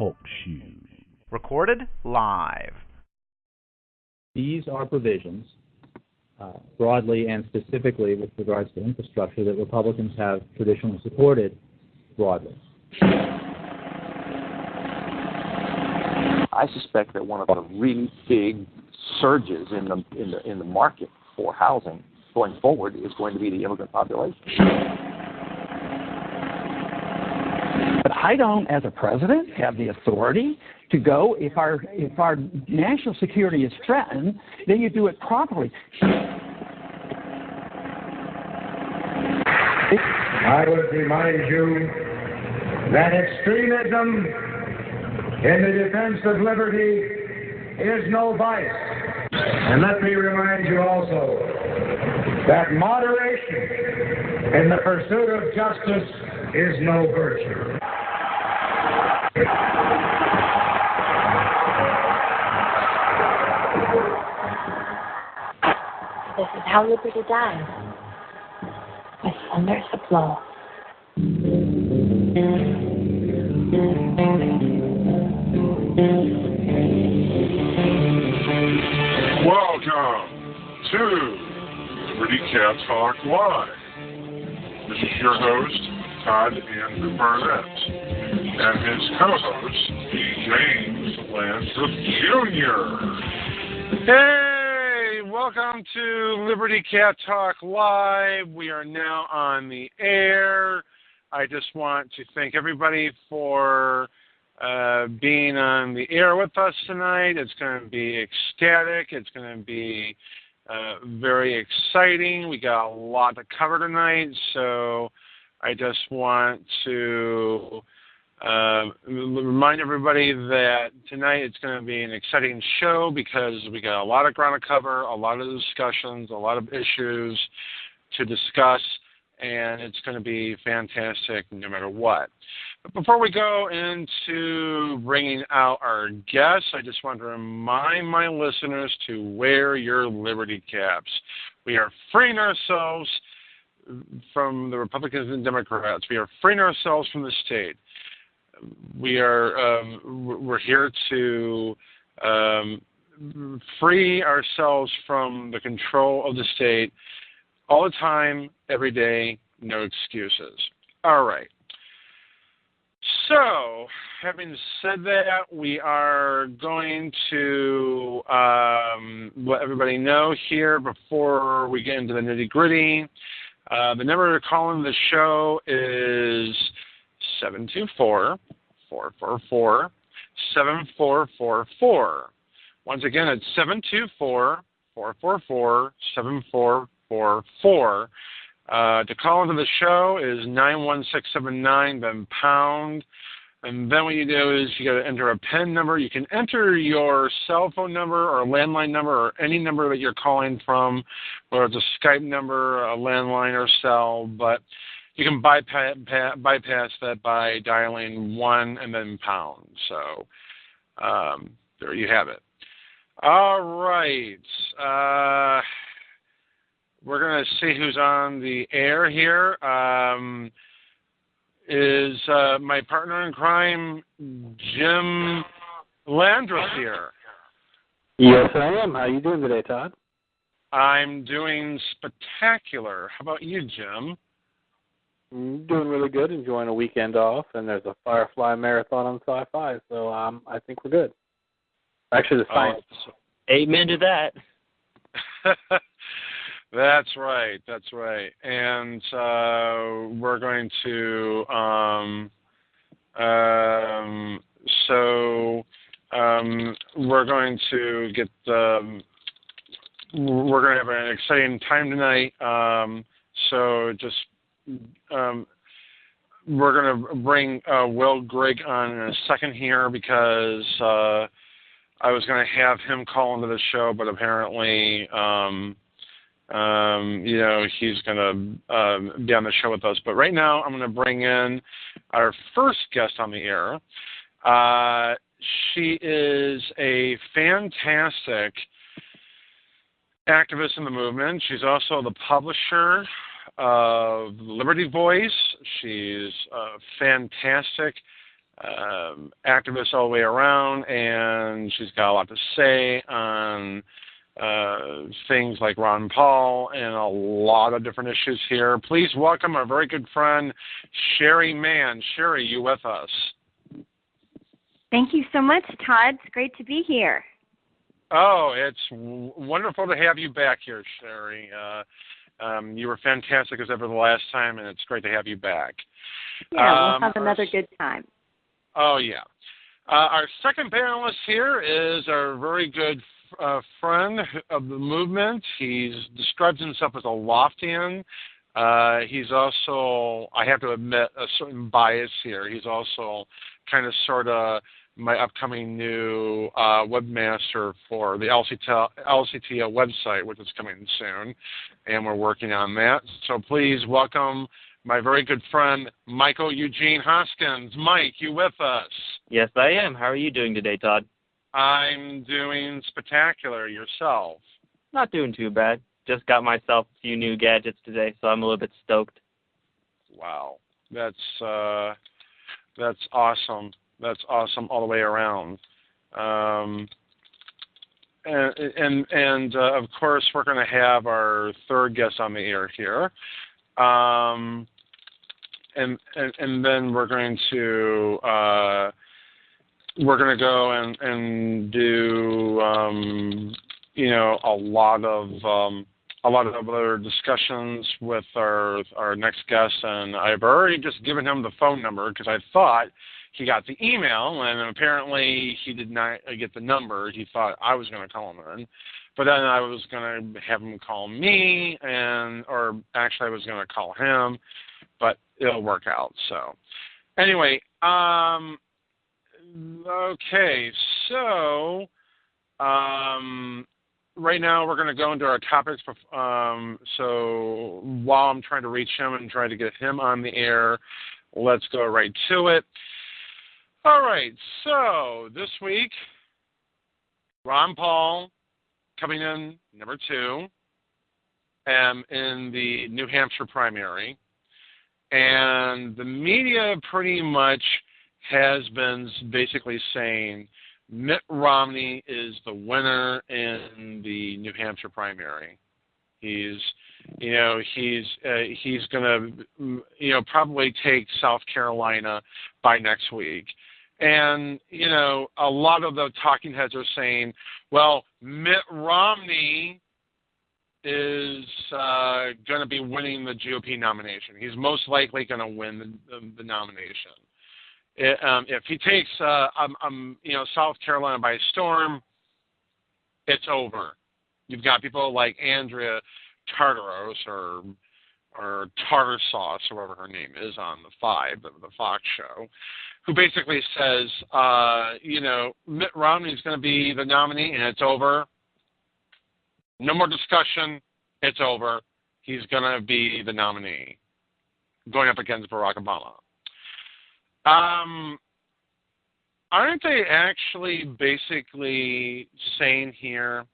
Talk Show. Recorded live. These are provisions, broadly and specifically with regards to infrastructure, that Republicans have traditionally supported broadly. I suspect that one of the really big surges in the market for housing going forward is going to be the immigrant population. But I don't, as a president, have the authority to go, if our national security is threatened, then you do it properly. I would remind you that extremism in the defense of liberty is no vice. And let me remind you also that moderation in the pursuit of justice is no virtue. This is how liberty dies, with thunderous applause. Welcome to Liberty Cat Talk Live. This is your host, Todd Andrew Barnett, and his co-host, James Landsworth Jr. Hey, welcome to Liberty Cat Talk Live. We are now on the air. I just want to thank everybody for being on the air with us tonight. It's going to be ecstatic. It's going to be very exciting. We got a lot to cover tonight, so I just want to remind everybody that tonight it's going to be an exciting show because we got a lot of ground to cover, a lot of discussions, a lot of issues to discuss, and it's going to be fantastic no matter what. But before we go into bringing out our guests, I just want to remind my listeners to wear your Liberty caps. We are freeing ourselves from the Republicans and Democrats. We are freeing ourselves from the state. We're here to free ourselves from the control of the state all the time, every day, no excuses. All right. So, having said that, we are going to let everybody know here before we get into the nitty-gritty. The number to call in the show is 724-444-7444. Once again, it's 724-444-7444. To call into the show is 91679, then pound. And then what you do is you got to enter a PIN number. You can enter your cell phone number or landline number or any number that you're calling from, whether it's a Skype number, a landline, or cell, but you can bypass that by dialing 1 and then pound. So there you have it. All right. We're going to see who's on the air here. Is my partner in crime, Jim Landreth, here? Yes, I am. How are you doing today, Todd? I'm doing spectacular. How about you, Jim? I'm doing really good, enjoying a weekend off, and there's a Firefly marathon on Sci-Fi, so I think we're good. Actually, the science. Amen to that. That's right. And we're going to we're going to get we're going to have an exciting time tonight. So just we're going to bring Will Grigg on in a second here because I was going to have him call into the show, but apparently he's going to be on the show with us. But right now, I'm going to bring in our first guest on the air. She is a fantastic activist in the movement. She's also the publisher of Liberty Voice. She's a fantastic activist all the way around, and she's got a lot to say on things like Ron Paul and a lot of different issues here. Please welcome our very good friend, Sherry Mann. Sherry, you with us? Thank you so much, Todd. It's great to be here. Oh, it's wonderful to have you back here, Sherry. You were fantastic as ever the last time, and it's great to have you back. Yeah, we'll have another good time. Oh, yeah. Our second panelist here is our very good friend of the movement. He's described himself as a Loftian. He's also, I have to admit, a certain bias here. He's also kind of sort of my upcoming new webmaster for the LCTO website, which is coming soon, and we're working on that. So please welcome my very good friend, Michael Eugene Hoskins. Mike, you with us? Yes, I am. How are you doing today, Todd? I'm doing spectacular. Yourself? Not doing too bad. Just got myself a few new gadgets today, so I'm a little bit stoked. Wow, that's awesome. That's awesome all the way around. And of course, we're going to have our third guest on the air here. And then we're going to go and do a lot of other discussions with our next guest, and I've already just given him the phone number because I thought he got the email, and apparently he did not get the number. He thought I was going to call him in. But then I was going to have him call me, or actually I was going to call him, but it'll work out. So anyway, okay, so right now we're going to go into our topics. So while I'm trying to reach him and trying to get him on the air, let's go right to it. All right, so this week, Ron Paul coming in number 2 in the New Hampshire primary. And the media pretty much has been basically saying Mitt Romney is the winner in the New Hampshire primary. He's going to, probably take South Carolina by next week. And, a lot of the talking heads are saying, well, Mitt Romney is going to be winning the GOP nomination. He's most likely going to win the nomination. If he takes, South Carolina by storm, it's over. You've got people like Andrea Tartaros or Tartar Sauce, or whatever her name is on the Fox show, who basically says, Mitt Romney is going to be the nominee, and it's over. No more discussion. It's over. He's going to be the nominee, going up against Barack Obama. Aren't they actually basically saying here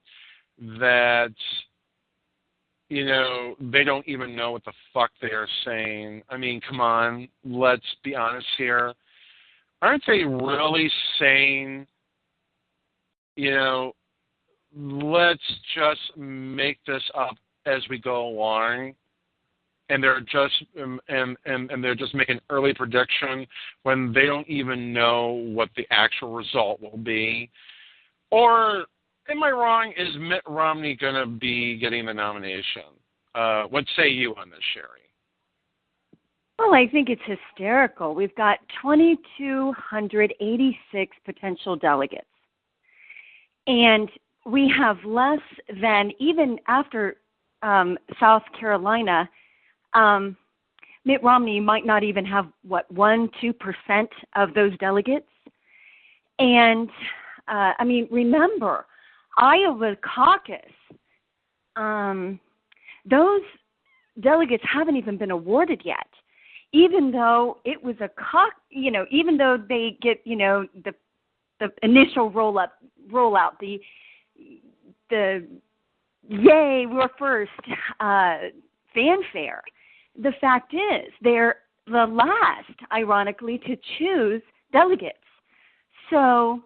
that, they don't even know what the fuck they are saying? I mean, come on, let's be honest here. Aren't they really saying, let's just make this up as we go along, and they're just and they're just making early prediction when they don't even know what the actual result will be? Or am I wrong? Is Mitt Romney going to be getting the nomination? What say you on this, Sherry? Well, I think it's hysterical. We've got 2,286 potential delegates. And we have less than, even after South Carolina, Mitt Romney might not even have, 1-2% of those delegates. And, remember, Iowa caucus, those delegates haven't even been awarded yet. Even though it was even though they get, the initial rollout, the yay, we're first fanfare. The fact is, they're the last, ironically, to choose delegates. So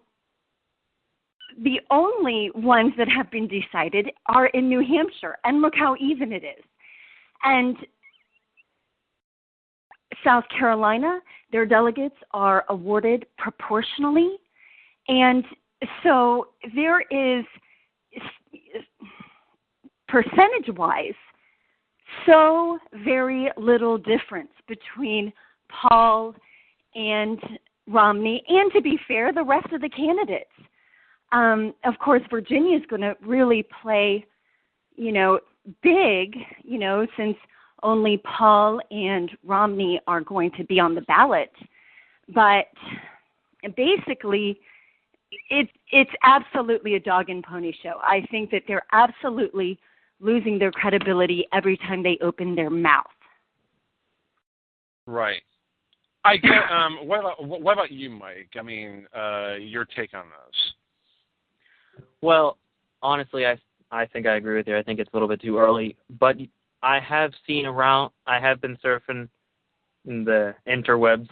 the only ones that have been decided are in New Hampshire, and look how even it is. And South Carolina, their delegates are awarded proportionally, and so there is, percentage-wise, so very little difference between Paul and Romney, and to be fair, the rest of the candidates. Of course, Virginia is going to really play, big, since only Paul and Romney are going to be on the ballot. But basically, it's absolutely a dog and pony show. I think that they're absolutely losing their credibility every time they open their mouth. Right. I get. What about you, Mike? I mean, your take on this? Well, honestly, I think I agree with you. I think it's a little bit too early. But I have been surfing in the interwebs,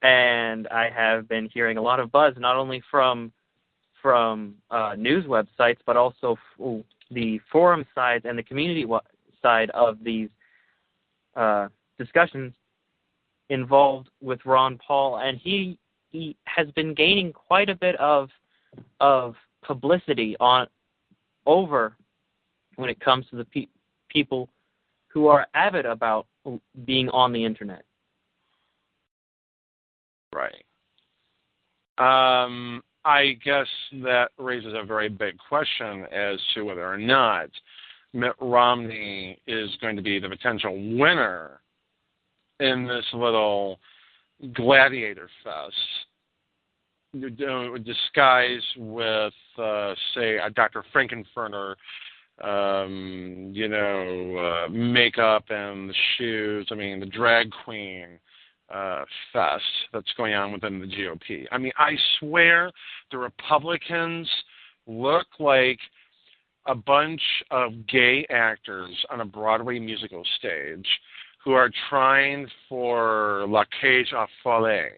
and I have been hearing a lot of buzz, not only from news websites, but also the forum side and the community side of these discussions involved with Ron Paul, and he has been gaining quite a bit of publicity over when it comes to the people who are avid about being on the internet. Right. I guess that raises a very big question as to whether or not Mitt Romney is going to be the potential winner in this little gladiator fest, disguised with, say, a Dr. Frankenfurter, makeup and the shoes. I mean, the drag queen fest that's going on within the GOP. I mean, I swear the Republicans look like a bunch of gay actors on a Broadway musical stage who are trying for La Cage aux Folles.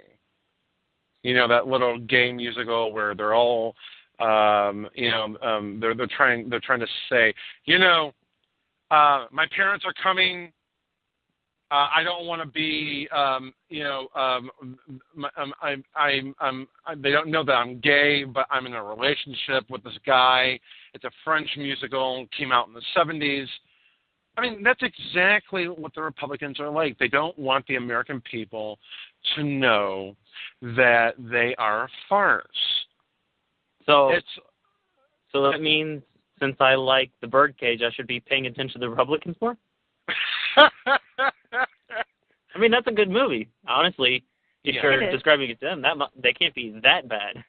That little gay musical where they're all, they're trying to say, my parents are coming. I don't want to be, they don't know that I'm gay, but I'm in a relationship with this guy. It's a French musical, came out in the 70s. I mean, that's exactly what the Republicans are like. They don't want the American people to know that they are a farce. So that means, since I like the Birdcage, I should be paying attention to the Republicans more? I mean, that's a good movie. Honestly, if you're describing it to them, they can't be that bad.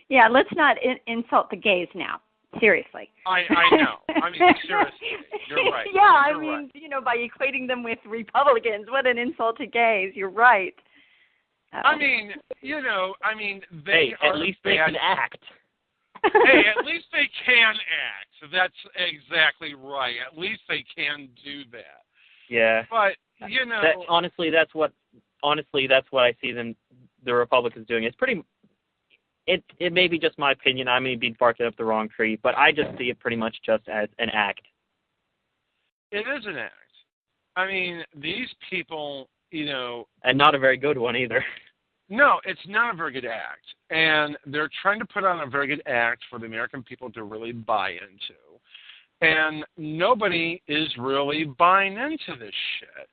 Yeah, let's not insult the gays now. Seriously. I know. I mean, seriously, you're right. Yeah, you're I mean, by equating them with Republicans, what an insult to gays. You're right. I mean, they are. At least they can act. Hey, at least they can act. That's exactly right. At least they can do that. Yeah. But honestly, that's what I see the Republicans doing. It's pretty. It may be just my opinion. I may be barking up the wrong tree, but I just see it pretty much just as an act. It is an act. I mean, these people, and not a very good one either. No, it's not a very good act. And they're trying to put on a very good act for the American people to really buy into. And nobody is really buying into this shit.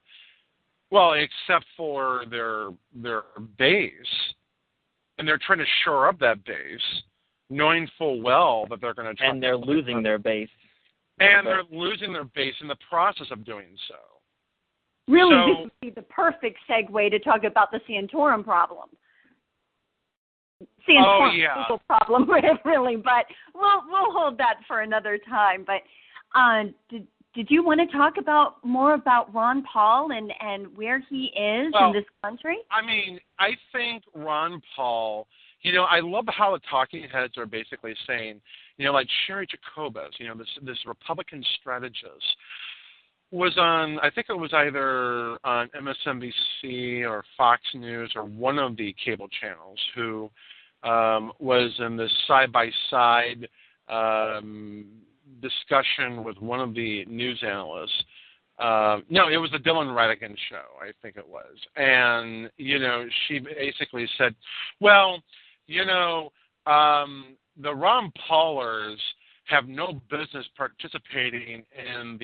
Well, except for their base. And they're trying to shore up that base, knowing full well that they're going to try. And they're losing their base. And they're losing their base in the process of doing so. Really, this would be the perfect segue to talk about the Santorum problem. Santorum problem, really, but we'll hold that for another time. But did you want to talk more about Ron Paul and where he is in this country? I mean, I think Ron Paul, I love how the talking heads are basically saying, like Sherry Jacobus, this Republican strategist, was on, I think it was either on MSNBC or Fox News or one of the cable channels, who was in this side-by-side discussion with one of the news analysts. No, it was the Dylan Ratigan show, I think it was. And, she basically said, well, the Ron Paulers have no business participating in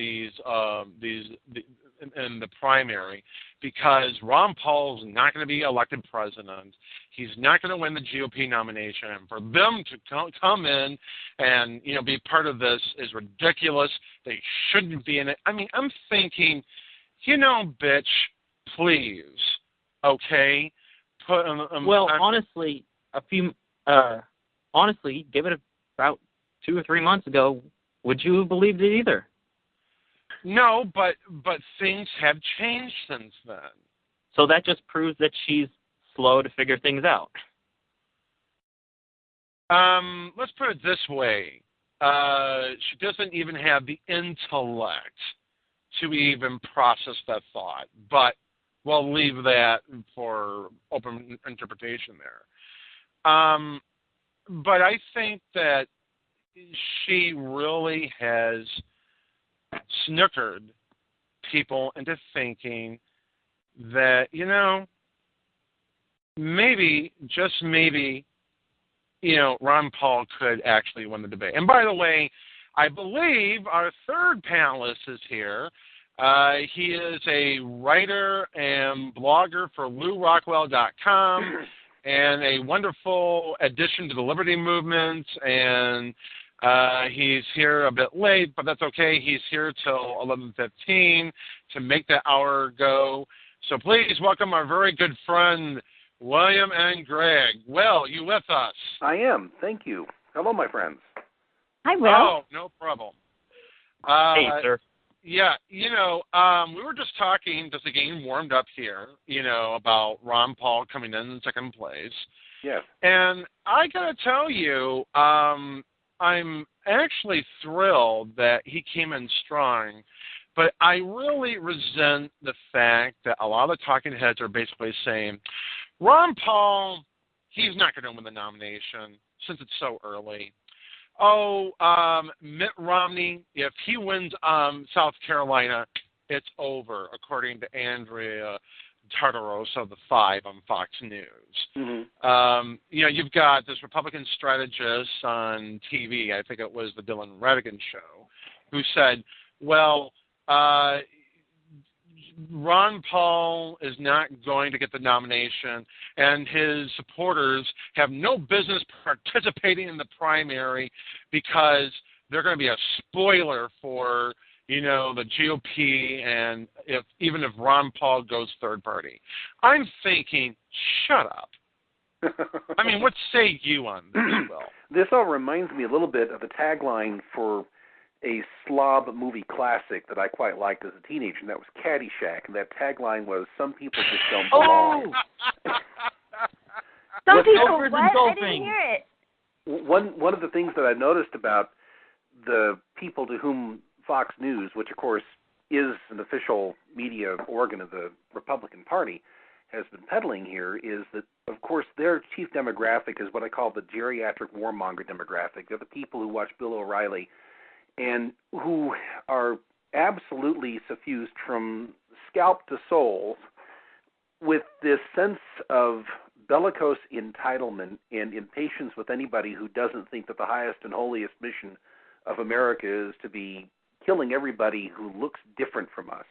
in the primary, because Ron Paul's not going to be elected president. He's not going to win the GOP nomination. And for them to come in and be part of this is ridiculous. They shouldn't be in it. I mean, I'm thinking, bitch, please, okay. Honestly, give it about 2 or 3 months ago, would you have believed it either? No, but things have changed since then. So that just proves that she's slow to figure things out. Let's put it this way. She doesn't even have the intellect to even process that thought. But we'll leave that for open interpretation there. But I think that she really has snookered people into thinking that, maybe, just maybe, Ron Paul could actually win the debate. And by the way, I believe our third panelist is here. He is a writer and blogger for LouRockwell.com and a wonderful addition to the Liberty Movement, and he's here a bit late, but that's okay. He's here till 11:15 to make the hour go. So please welcome our very good friend, William and Greg. Will, you with us? I am. Thank you. Hello, my friends. Hi, Will. Oh, no problem. Hey, sir. Yeah, we were just talking, just getting warmed up here, about Ron Paul coming in second place. Yes. And I got to tell you, I'm actually thrilled that he came in strong, but I really resent the fact that a lot of the talking heads are basically saying, Ron Paul, he's not going to win the nomination since it's so early. Oh, Mitt Romney, if he wins South Carolina, it's over, according to Andrea Tartarosa of the 5 on Fox News. Mm-hmm. You've got this Republican strategist on TV, I think it was the Dylan Ratigan show, who said, well, Ron Paul is not going to get the nomination, and his supporters have no business participating in the primary because they're going to be a spoiler for, the GOP, and even if Ron Paul goes third party. I'm thinking, shut up. I mean, what say you on this, Will? This all reminds me a little bit of the tagline for a slob movie classic that I quite liked as a teenager, and that was Caddyshack. And that tagline was, "Some people just don't belong." Some people, what? I didn't hear it. One of the things that I've noticed about the people to whom Fox News, which of course is an official media organ of the Republican Party, has been peddling here, is that, of course, their chief demographic is what I call the geriatric warmonger demographic. They're the people who watch Bill O'Reilly and who are absolutely suffused from scalp to soul with this sense of bellicose entitlement and impatience with anybody who doesn't think that the highest and holiest mission of America is to be killing everybody who looks different from us.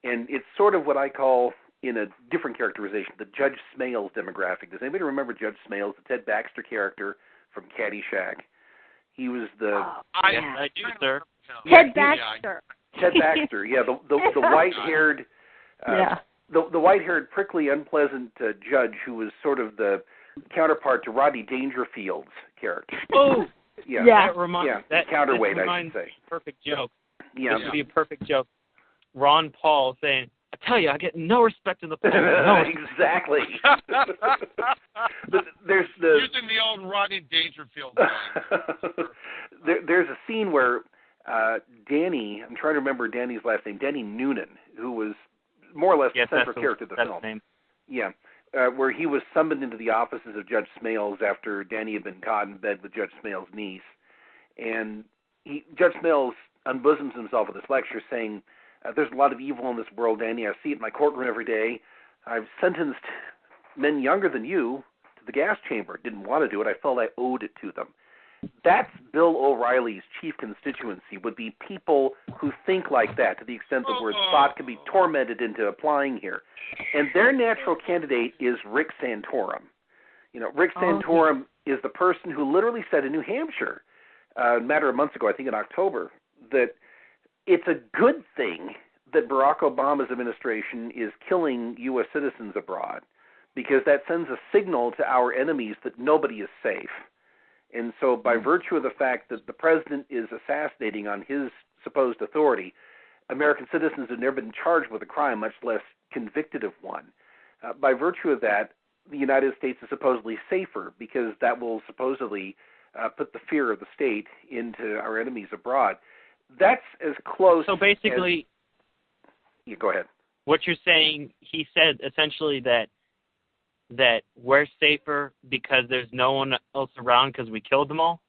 And it's sort of what I call, in a different characterization, the Judge Smales demographic. Does anybody remember Judge Smales, the Ted Baxter character from Caddyshack? He was the... I do, sir. Ted Baxter. Ted Baxter, yeah, the white-haired... The white-haired, prickly, unpleasant judge who was sort of the counterpart to Rodney Dangerfield's character. Oh! Yeah. Counterweight, I should say. Perfect joke. Yeah. This would be a perfect joke. Ron Paul saying, I tell you, I get no respect in the polls. No. Exactly. There's using the old Rodney Dangerfield line. There's a scene where Danny, I'm trying to remember Danny's last name, Danny Noonan, who was more or less the central character of the film. Name. Yeah, where he was summoned into the offices of Judge Smales after Danny had been caught in bed with Judge Smales' niece. And Judge Smales unbosoms himself with this lecture saying, there's a lot of evil in this world, Danny. I see it in my courtroom every day. I've sentenced men younger than you to the gas chamber. Didn't want to do it. I felt I owed it to them. That's Bill O'Reilly's chief constituency, would be people who think like that to the extent that where thought can be tormented into applying here. And their natural candidate is Rick Santorum. You know, Rick Santorum is the person who literally said in New Hampshire, a matter of months ago, I think in October, that it's a good thing that Barack Obama's administration is killing U.S. citizens abroad, because that sends a signal to our enemies that nobody is safe. And so by virtue of the fact that the president is assassinating on his supposed authority, American citizens have never been charged with a crime, much less convicted of one. By virtue of that, the United States is supposedly safer, because that will supposedly put the fear of the state into our enemies abroad. That's as close. So basically, yeah, go ahead. What you're saying, he said essentially that we're safer because there's no one else around because we killed them all?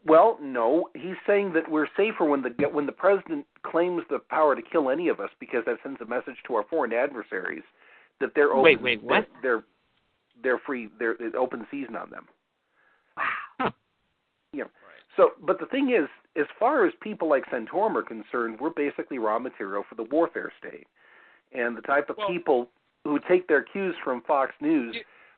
Well, no. He's saying that we're safer when the president claims the power to kill any of us, because that sends a message to our foreign adversaries that they're open. Wait, what? They're free. It's open season on them. Wow. Yeah. So, but the thing is, as far as people like Santorum are concerned, we're basically raw material for the warfare state, and the type of people who take their cues from Fox News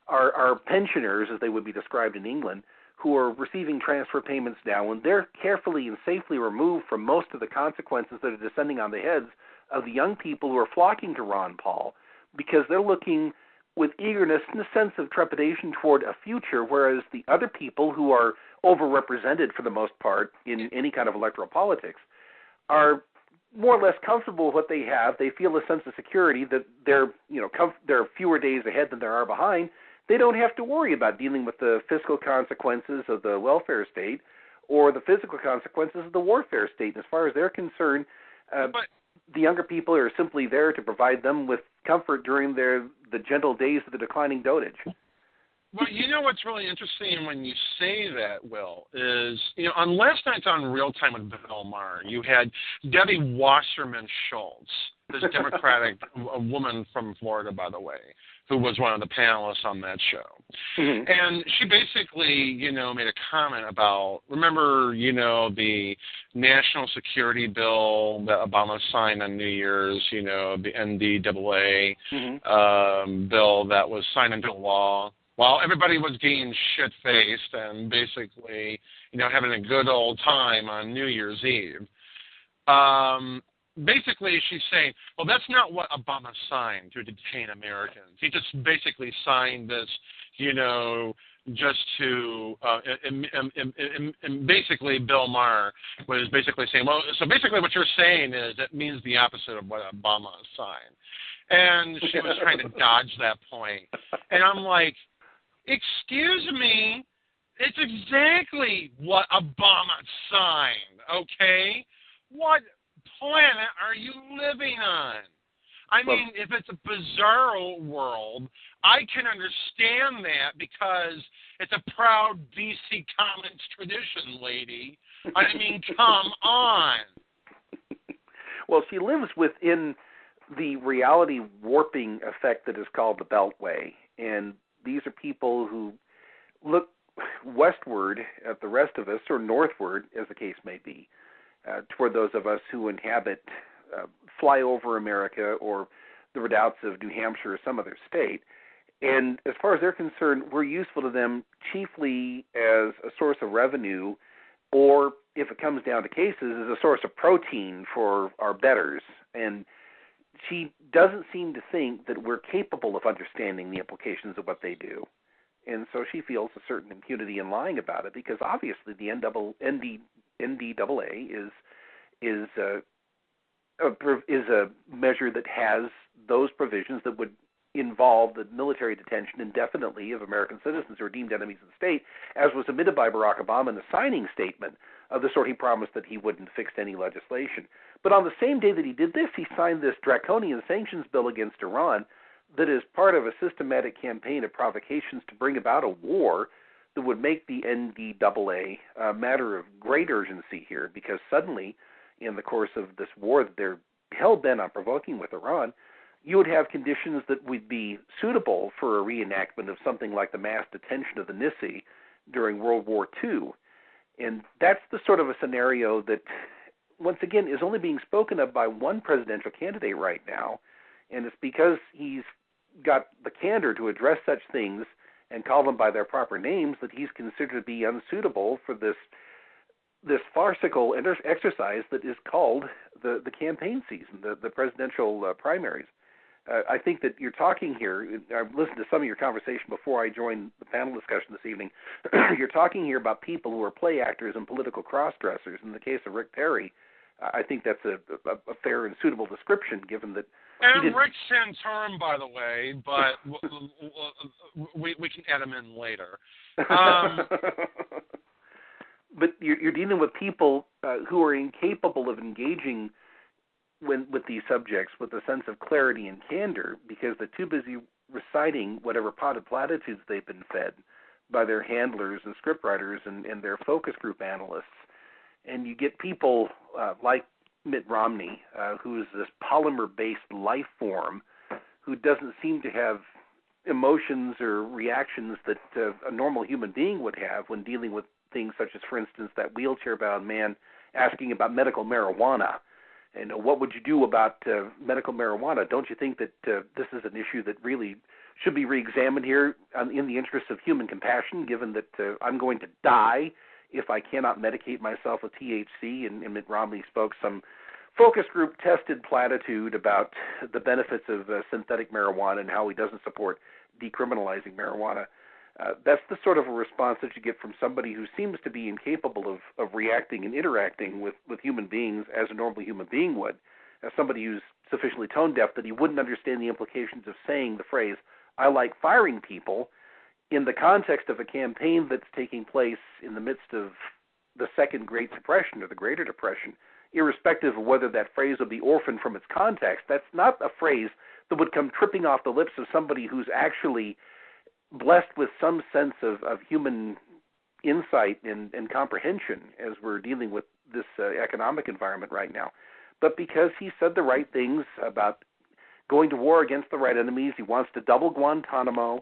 are pensioners, as they would be described in England, who are receiving transfer payments now, and they're carefully and safely removed from most of the consequences that are descending on the heads of the young people who are flocking to Ron Paul, because they're looking with eagerness and a sense of trepidation toward a future, whereas the other people who are overrepresented for the most part in any kind of electoral politics are more or less comfortable with what they have. They feel a sense of security that there are fewer days ahead than there are behind. They don't have to worry about dealing with the fiscal consequences of the welfare state or the physical consequences of the warfare state. And as far as they're concerned, the younger people are simply there to provide them with comfort during the gentle days of the declining dotage. Well, you know what's really interesting when you say that, Will, is, on last night's On Real Time with Bill Maher, you had Debbie Wasserman Schultz, this Democratic woman from Florida, by the way, who was one of the panelists on that show. Mm-hmm. And she basically, made a comment about, remember, the national security bill that Obama signed on New Year's, the NDAA bill that was signed into law, while everybody was getting shit-faced and basically, having a good old time on New Year's Eve. Basically, she's saying, well, that's not what Obama signed to detain Americans. He just basically signed this, just to, and basically Bill Maher was basically saying, well, so basically what you're saying is it means the opposite of what Obama signed. And she was trying to dodge that point. And I'm like, excuse me, it's exactly what Obama signed, okay? What planet are you living on? I mean, if it's a bizarro world, I can understand that because it's a proud DC Comics tradition, lady. I mean, come on. Well, she lives within the reality warping effect that is called the Beltway, and these are people who look westward at the rest of us, or northward, as the case may be, toward those of us who inhabit flyover America or the redoubts of New Hampshire or some other state. And as far as they're concerned, we're useful to them chiefly as a source of revenue, or if it comes down to cases, as a source of protein for our betters. And she doesn't seem to think that we're capable of understanding the implications of what they do. And so she feels a certain impunity in lying about it, because obviously the NDAA is a measure that has those provisions that would involve the military detention indefinitely of American citizens who are deemed enemies of the state, as was admitted by Barack Obama in the signing statement of the sort he promised that he wouldn't fix any legislation. But on the same day that he did this, he signed this draconian sanctions bill against Iran that is part of a systematic campaign of provocations to bring about a war that would make the NDAA a matter of great urgency here, because suddenly, in the course of this war that they're hell-bent on provoking with Iran, you would have conditions that would be suitable for a reenactment of something like the mass detention of the Nissi during World War II. And that's the sort of a scenario that, once again, is only being spoken of by one presidential candidate right now, and it's because he's got the candor to address such things and call them by their proper names that he's considered to be unsuitable for this farcical exercise that is called the campaign season, the presidential primaries. I think that you're talking here, I've listened to some of your conversation before I joined the panel discussion this evening, you're talking here about people who are play actors and political cross-dressers. In the case of Rick Perry, I think that's a fair and suitable description, given that. And Rick Santorum, by the way, but we can add him in later. But you're dealing with people who are incapable of engaging with these subjects with a sense of clarity and candor, because they're too busy reciting whatever potted platitudes they've been fed by their handlers and scriptwriters and their focus group analysts. And you get people like Mitt Romney, who is this polymer-based life form who doesn't seem to have emotions or reactions that a normal human being would have when dealing with things such as, for instance, that wheelchair-bound man asking about medical marijuana. And what would you do about medical marijuana? Don't you think that this is an issue that really should be reexamined here in the interest of human compassion, given that I'm going to die if I cannot medicate myself with THC? And Mitt Romney spoke some focus group tested platitude about the benefits of synthetic marijuana and how he doesn't support decriminalizing marijuana. That's the sort of a response that you get from somebody who seems to be incapable of reacting and interacting with human beings as a normal human being would, as somebody who's sufficiently tone deaf that he wouldn't understand the implications of saying the phrase, "I like firing people," in the context of a campaign that's taking place in the midst of the Second Great Depression or the Greater Depression. Irrespective of whether that phrase would be orphaned from its context, that's not a phrase that would come tripping off the lips of somebody who's actually blessed with some sense of human insight and comprehension as we're dealing with this economic environment right now. But because he said the right things about going to war against the right enemies, he wants to double Guantanamo.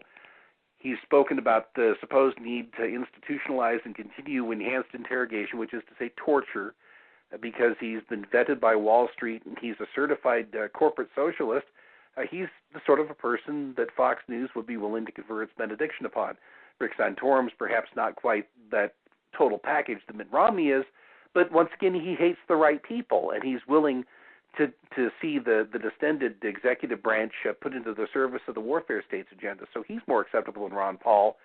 He's spoken about the supposed need to institutionalize and continue enhanced interrogation, which is to say torture, because he's been vetted by Wall Street and he's a certified corporate socialist. He's the sort of a person that Fox News would be willing to confer its benediction upon. Rick Santorum's perhaps not quite that total package that Mitt Romney is, but once again, he hates the right people, and he's willing to see the distended executive branch put into the service of the warfare state's agenda. So he's more acceptable than Ron Paul.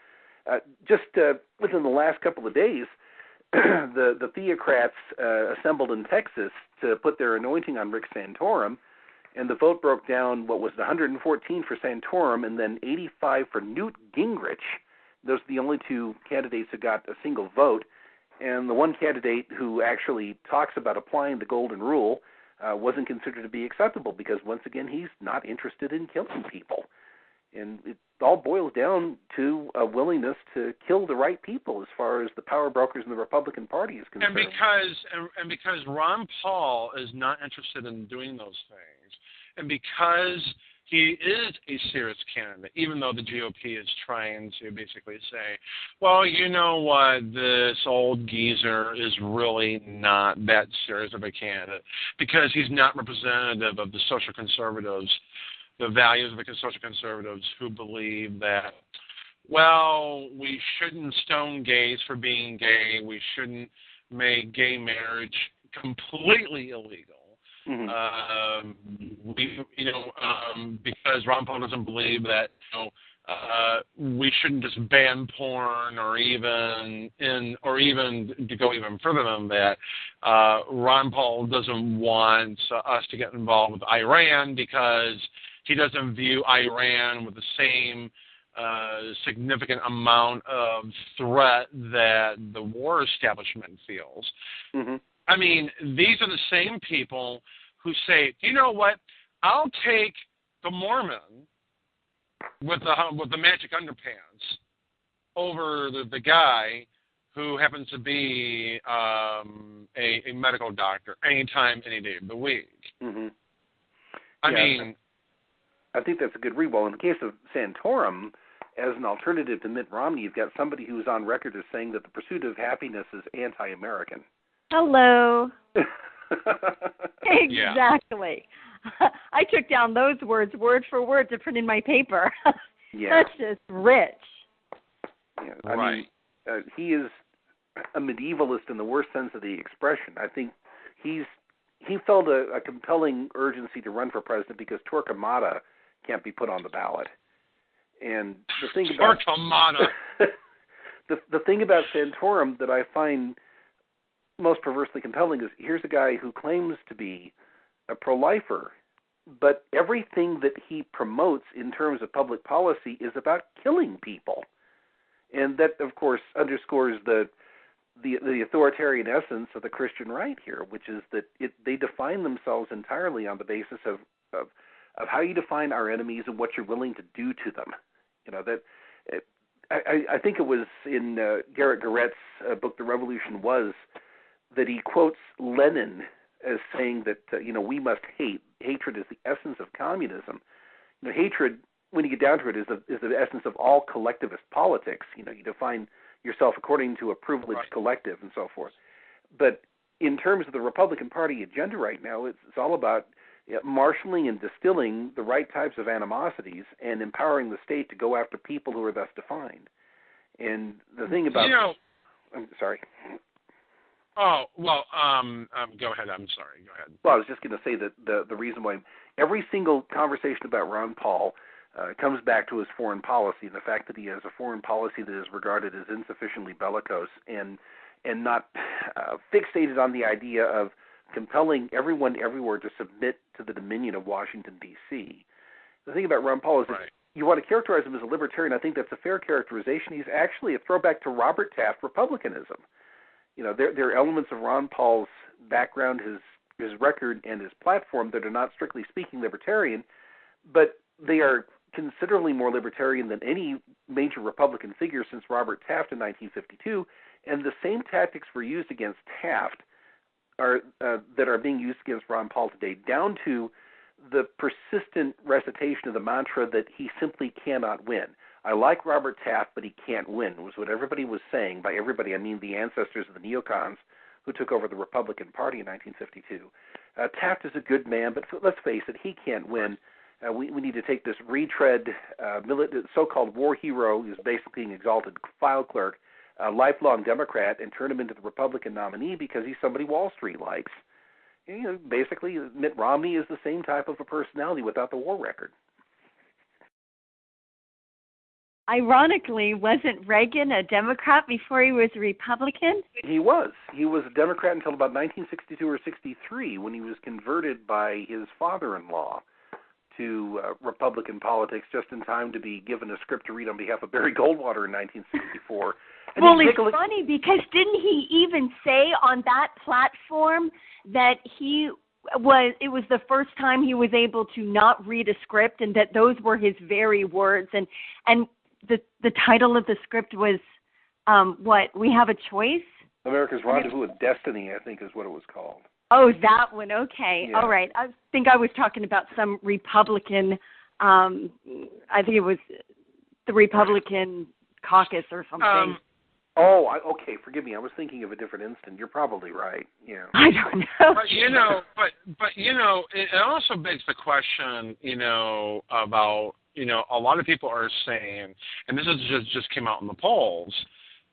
Just within the last couple of days, the theocrats assembled in Texas to put their anointing on Rick Santorum, and the vote broke down, what was it, 114 for Santorum and then 85 for Newt Gingrich. Those are the only two candidates who got a single vote. And the one candidate who actually talks about applying the golden rule wasn't considered to be acceptable because, once again, he's not interested in killing people. And it all boils down to a willingness to kill the right people as far as the power brokers in the Republican Party is concerned. And because Ron Paul is not interested in doing those things, and because he is a serious candidate, even though the GOP is trying to basically say, well, you know what, this old geezer is really not that serious of a candidate because he's not representative of the social conservatives, the values of the social conservatives who believe that, well, we shouldn't stone gays for being gay, we shouldn't make gay marriage completely illegal. Mm-hmm. Because Ron Paul doesn't believe that we shouldn't just ban porn, or even to go even further than that. Ron Paul doesn't want us to get involved with Iran because he doesn't view Iran with the same significant amount of threat that the war establishment feels. Mm-hmm. I mean, these are the same people who say, you know what, I'll take the Mormon with the magic underpants over the guy who happens to be a medical doctor anytime, any day of the week. Mm-hmm. I mean, I think that's a good read. Well, in the case of Santorum, as an alternative to Mitt Romney, you've got somebody who's on record as saying that the pursuit of happiness is anti-American. Hello. Yeah. Exactly. I took down those words word for word to put in my paper. Yeah. That's just rich. Yeah. Right. I mean, he is a medievalist in the worst sense of the expression. I think he felt a compelling urgency to run for president because Torquemada can't be put on the ballot. And the thing about Torquemada. the thing about Santorum that I find most perversely compelling is here's a guy who claims to be a pro-lifer, but everything that he promotes in terms of public policy is about killing people. And that, of course, underscores the authoritarian essence of the Christian right here, which is that they define themselves entirely on the basis of how you define our enemies and what you're willing to do to them. You know, that I think it was in Garrett Garrett's book, The Revolution Was, that he quotes Lenin as saying that, we must hate. Hatred is the essence of communism. You know, hatred, when you get down to it, is the essence of all collectivist politics. You know, you define yourself according to a privileged collective and so forth. But in terms of the Republican Party agenda right now, it's all about marshaling and distilling the right types of animosities and empowering the state to go after people who are thus defined. And the thing about... I'm sorry. Oh, well, go ahead. I'm sorry. Go ahead. Well, I was just going to say that the reason why every single conversation about Ron Paul comes back to his foreign policy and the fact that he has a foreign policy that is regarded as insufficiently bellicose and not fixated on the idea of compelling everyone everywhere to submit to the dominion of Washington, D.C. The thing about Ron Paul is that you want to characterize him as a libertarian. I think that's a fair characterization. He's actually a throwback to Robert Taft republicanism. You know, there are elements of Ron Paul's background, his record, and his platform that are not strictly speaking libertarian, but they are considerably more libertarian than any major Republican figure since Robert Taft in 1952, and the same tactics were used against Taft that are being used against Ron Paul today, down to the persistent recitation of the mantra that he simply cannot win. I like Robert Taft, but he can't win, was what everybody was saying. By everybody, I mean the ancestors of the neocons who took over the Republican Party in 1952. Taft is a good man, but let's face it, he can't win. We need to take this retread, so-called war hero, who's basically an exalted file clerk, a lifelong Democrat, and turn him into the Republican nominee because he's somebody Wall Street likes. You know, basically, Mitt Romney is the same type of a personality without the war record. Ironically, wasn't Reagan a Democrat before he was a Republican? He was. He was a Democrat until about 1962 or 63 when he was converted by his father-in-law to Republican politics just in time to be given a script to read on behalf of Barry Goldwater in 1964. And well, it's funny because didn't he even say on that platform that it was the first time he was able to not read a script and that those were his very words and the title of the script was We Have a Choice? America's Rendezvous with Destiny, I think is what it was called. Oh, that one. Okay. Yeah. All right. I think I was talking about some Republican, I think it was the Republican caucus or something. Okay. Forgive me. I was thinking of a different instant. You're probably right. Yeah. I don't know. But it also begs the question, about, a lot of people are saying, and this is just came out in the polls,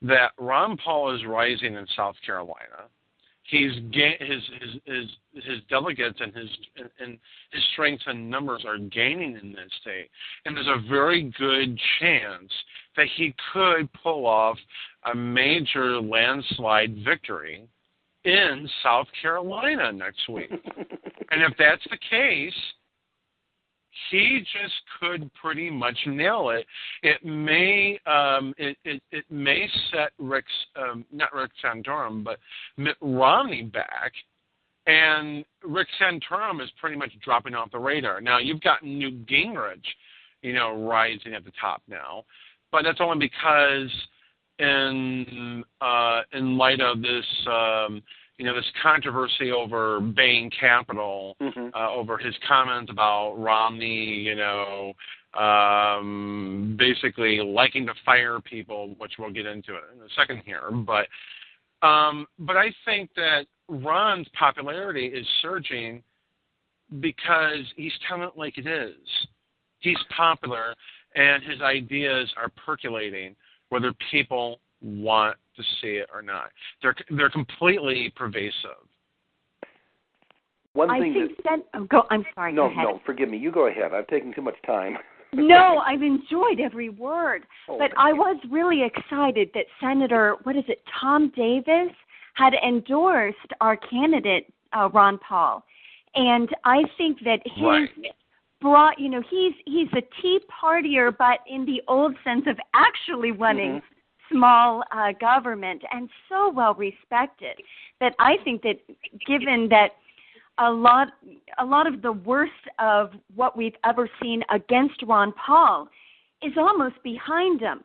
that Ron Paul is rising in South Carolina. His delegates and his strength and numbers are gaining in that state, and there's a very good chance that he could pull off a major landslide victory in South Carolina next week. And if that's the case, he just could pretty much nail it. It may it may set not Rick Santorum, but Mitt Romney back, and Rick Santorum is pretty much dropping off the radar. Now you've got Newt Gingrich, rising at the top now, but that's only because in light of this. This controversy over Bain Capital, over his comments about Romney, basically liking to fire people, which we'll get into in a second here. But I think that Ron's popularity is surging because he's telling it like it is. He's popular, and his ideas are percolating, whether people want to see it or not. They're completely pervasive. I'm sorry. No, forgive me. You go ahead. I've taken too much time. No, I've enjoyed every word. But I was really excited that Senator, Tom Davis had endorsed our candidate, Ron Paul. And I think that he's brought, he's a Tea Partier, but in the old sense of actually wanting small government, and so well respected that I think that given that a lot of the worst of what we've ever seen against Ron Paul is almost behind him.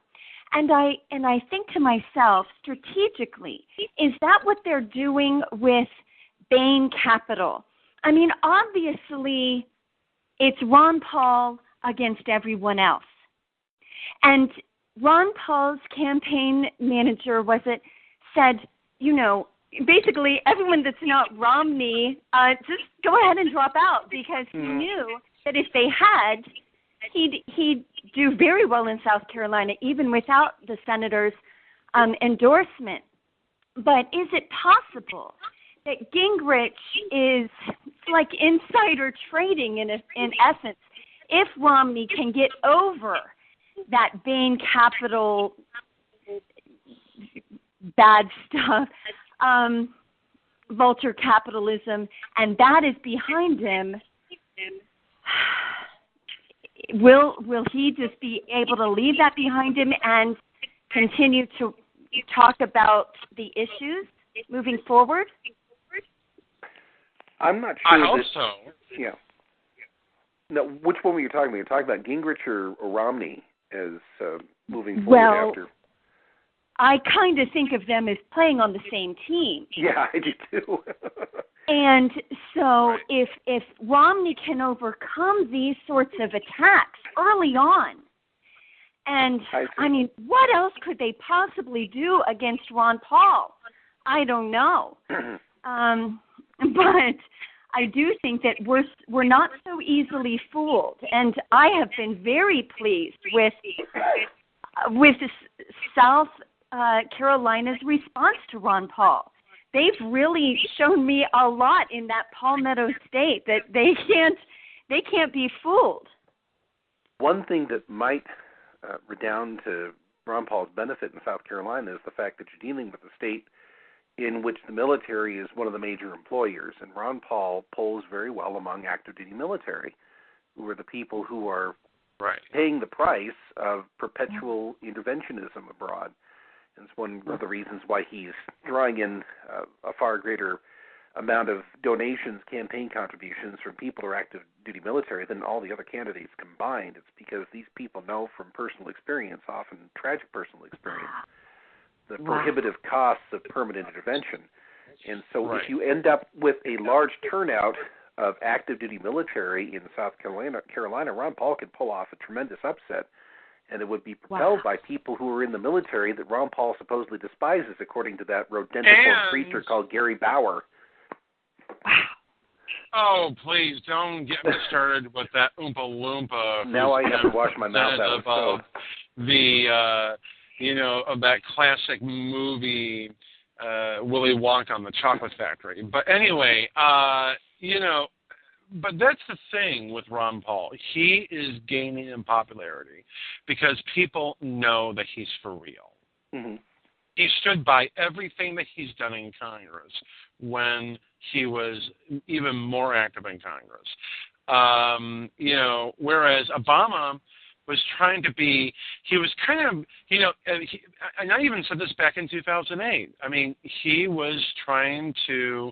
And I think to myself, strategically, is that what they're doing with Bain Capital? I mean, obviously, it's Ron Paul against everyone else. And Ron Paul's campaign manager, said, basically everyone that's not Romney, just go ahead and drop out, because he knew that if they had, he'd do very well in South Carolina, even without the senator's endorsement. But is it possible that Gingrich is like insider trading in essence? If Romney can get over that Bain Capital bad stuff, vulture capitalism, and that is behind him, will he just be able to leave that behind him and continue to talk about the issues moving forward? I'm not sure. I hope so. Yeah. No, which one were you talking about? You're talking about Gingrich or Romney as moving forward after? I kind of think of them as playing on the same team. Yeah, I do too. And so if Romney can overcome these sorts of attacks early on, and I mean, what else could they possibly do against Ron Paul? I don't know. But I do think that we're not so easily fooled, and I have been very pleased with South Carolina's response to Ron Paul. They've really shown me a lot in that Palmetto State that they can't be fooled. One thing that might redound to Ron Paul's benefit in South Carolina is the fact that you're dealing with a state in which the military is one of the major employers, and Ron Paul polls very well among active duty military, who are the people who are paying the price of perpetual interventionism abroad. And it's one of the reasons why he's drawing in a far greater amount of donations, campaign contributions from people who are active duty military than all the other candidates combined. It's because these people know from personal experience, often tragic personal experience, the prohibitive costs of permanent intervention. And so if you end up with a large turnout of active duty military in South Carolina, Ron Paul could pull off a tremendous upset, and it would be propelled by people who are in the military that Ron Paul supposedly despises, according to that rodentiform creature called Gary Bauer. Oh, please don't get me started with that Oompa Loompa. Now I have to wash my mouth out of the of that classic movie, Willy Wonka on the Chocolate Factory. But anyway, but that's the thing with Ron Paul. He is gaining in popularity because people know that he's for real. Mm-hmm. He stood by everything that he's done in Congress when he was even more active in Congress. Whereas Obama was trying to be, he was kind of, and I even said this back in 2008. I mean, he was trying to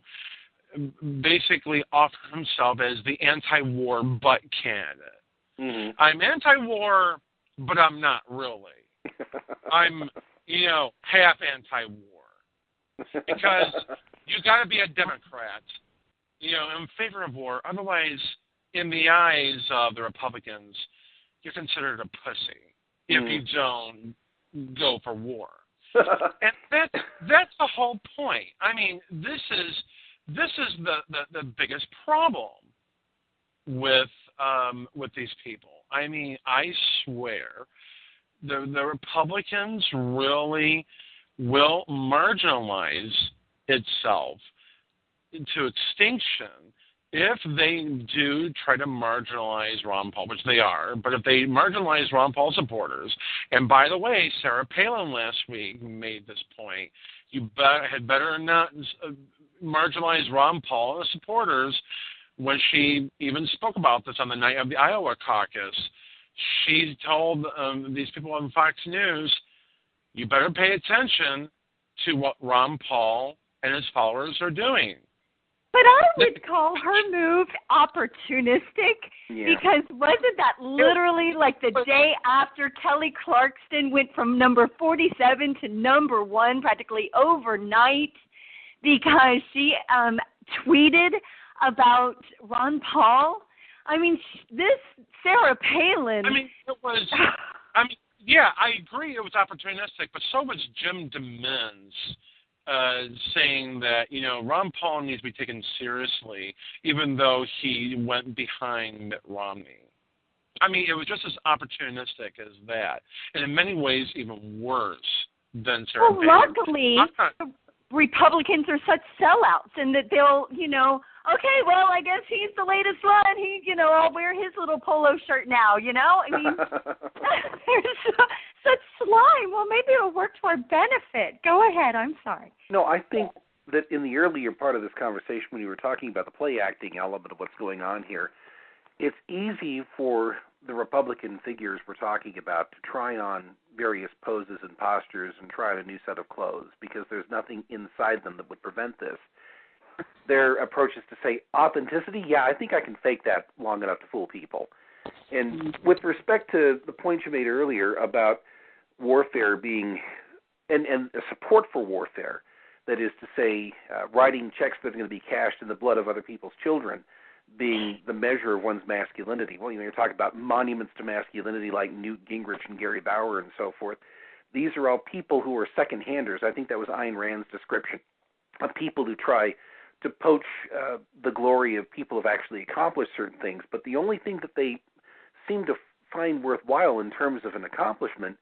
basically offer himself as the anti-war but candidate. Mm-hmm. I'm anti-war, but I'm not really. I'm, half anti-war. Because you got to be a Democrat, in favor of war. Otherwise, in the eyes of the Republicans, you're considered a pussy if you don't go for war. And that's the whole point. I mean, this is the biggest problem with these people. I mean, I swear the Republicans really will marginalize itself to extinction if they do try to marginalize Ron Paul, which they are. But if they marginalize Ron Paul supporters, and by the way, Sarah Palin last week made this point, you had better not marginalize Ron Paul and the supporters. When she even spoke about this on the night of the Iowa caucus, she told these people on Fox News, you better pay attention to what Ron Paul and his followers are doing. But I would call her move opportunistic because wasn't that literally like the day after Kelly Clarkson went from number 47 to number 1 practically overnight because she tweeted about Ron Paul? I mean, this Sarah Palin. I mean, it was. I agree it was opportunistic, but so was Jim DeMins saying that Ron Paul needs to be taken seriously, even though he went behind Mitt Romney. I mean, it was just as opportunistic as that, and in many ways even worse than Sarah Palin. Luckily, Republicans are such sellouts, and that they'll, okay, well, I guess he's the latest one. He, I'll wear his little polo shirt now, I mean, there's such slime. Well, maybe it'll work to our benefit. Go ahead. I'm sorry. No, I think that in the earlier part of this conversation, when you were talking about the play acting element of what's going on here, it's easy for the Republican figures we're talking about to try on various poses and postures and try on a new set of clothes because there's nothing inside them that would prevent this. Their approach is to say, authenticity, I think I can fake that long enough to fool people. And with respect to the point you made earlier about warfare being, and support for warfare, that is to say, writing checks that are going to be cashed in the blood of other people's children, being the measure of one's masculinity. Well, you're talking about monuments to masculinity like Newt Gingrich and Gary Bauer and so forth. These are all people who are second-handers. I think that was Ayn Rand's description of people who try to poach the glory of people who have actually accomplished certain things. But the only thing that they seem to find worthwhile in terms of an accomplishment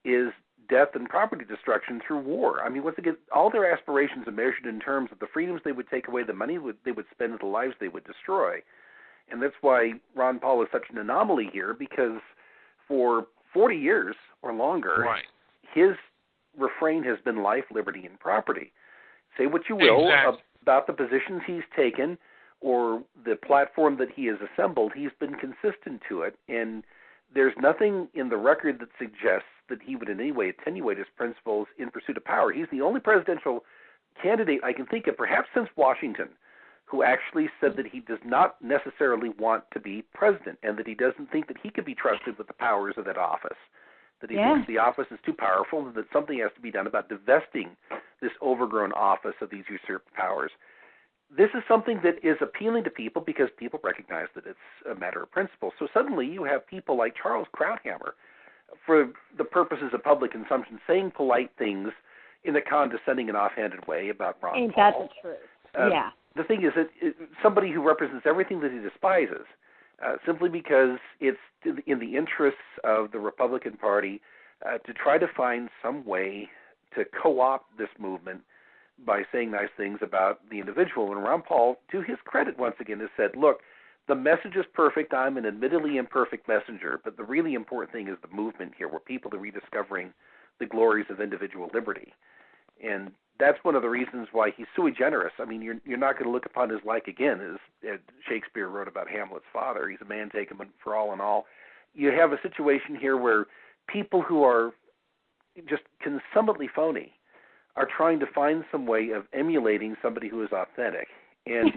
is death and property destruction through war. I mean, once again, all their aspirations are measured in terms of the freedoms they would take away, the money they would spend, and the lives they would destroy. And that's why Ron Paul is such an anomaly here, because for 40 years or longer, his refrain has been life, liberty, and property. Say what you will about the positions he's taken or the platform that he has assembled, he's been consistent to it, and there's nothing in the record that suggests that he would in any way attenuate his principles in pursuit of power. He's the only presidential candidate I can think of, perhaps since Washington, who actually said that he does not necessarily want to be president and that he doesn't think that he could be trusted with the powers of that office, that he thinks the office is too powerful and that something has to be done about divesting this overgrown office of these usurped powers. This is something that is appealing to people because people recognize that it's a matter of principle. So suddenly you have people like Charles Krauthammer, for the purposes of public consumption, saying polite things in a condescending and offhanded way about Ron Paul. Ain't that the truth? The thing is that somebody who represents everything that he despises, simply because it's in the interests of the Republican Party to try to find some way to co-opt this movement by saying nice things about the individual. And Ron Paul, to his credit once again, has said, look, the message is perfect. I'm an admittedly imperfect messenger, but the really important thing is the movement here, where people are rediscovering the glories of individual liberty. And that's one of the reasons why he's sui generis. I mean, you're not going to look upon his like again, as Shakespeare wrote about Hamlet's father. He's a man taken for all in all. You have a situation here where people who are just consummately phony are trying to find some way of emulating somebody who is authentic. And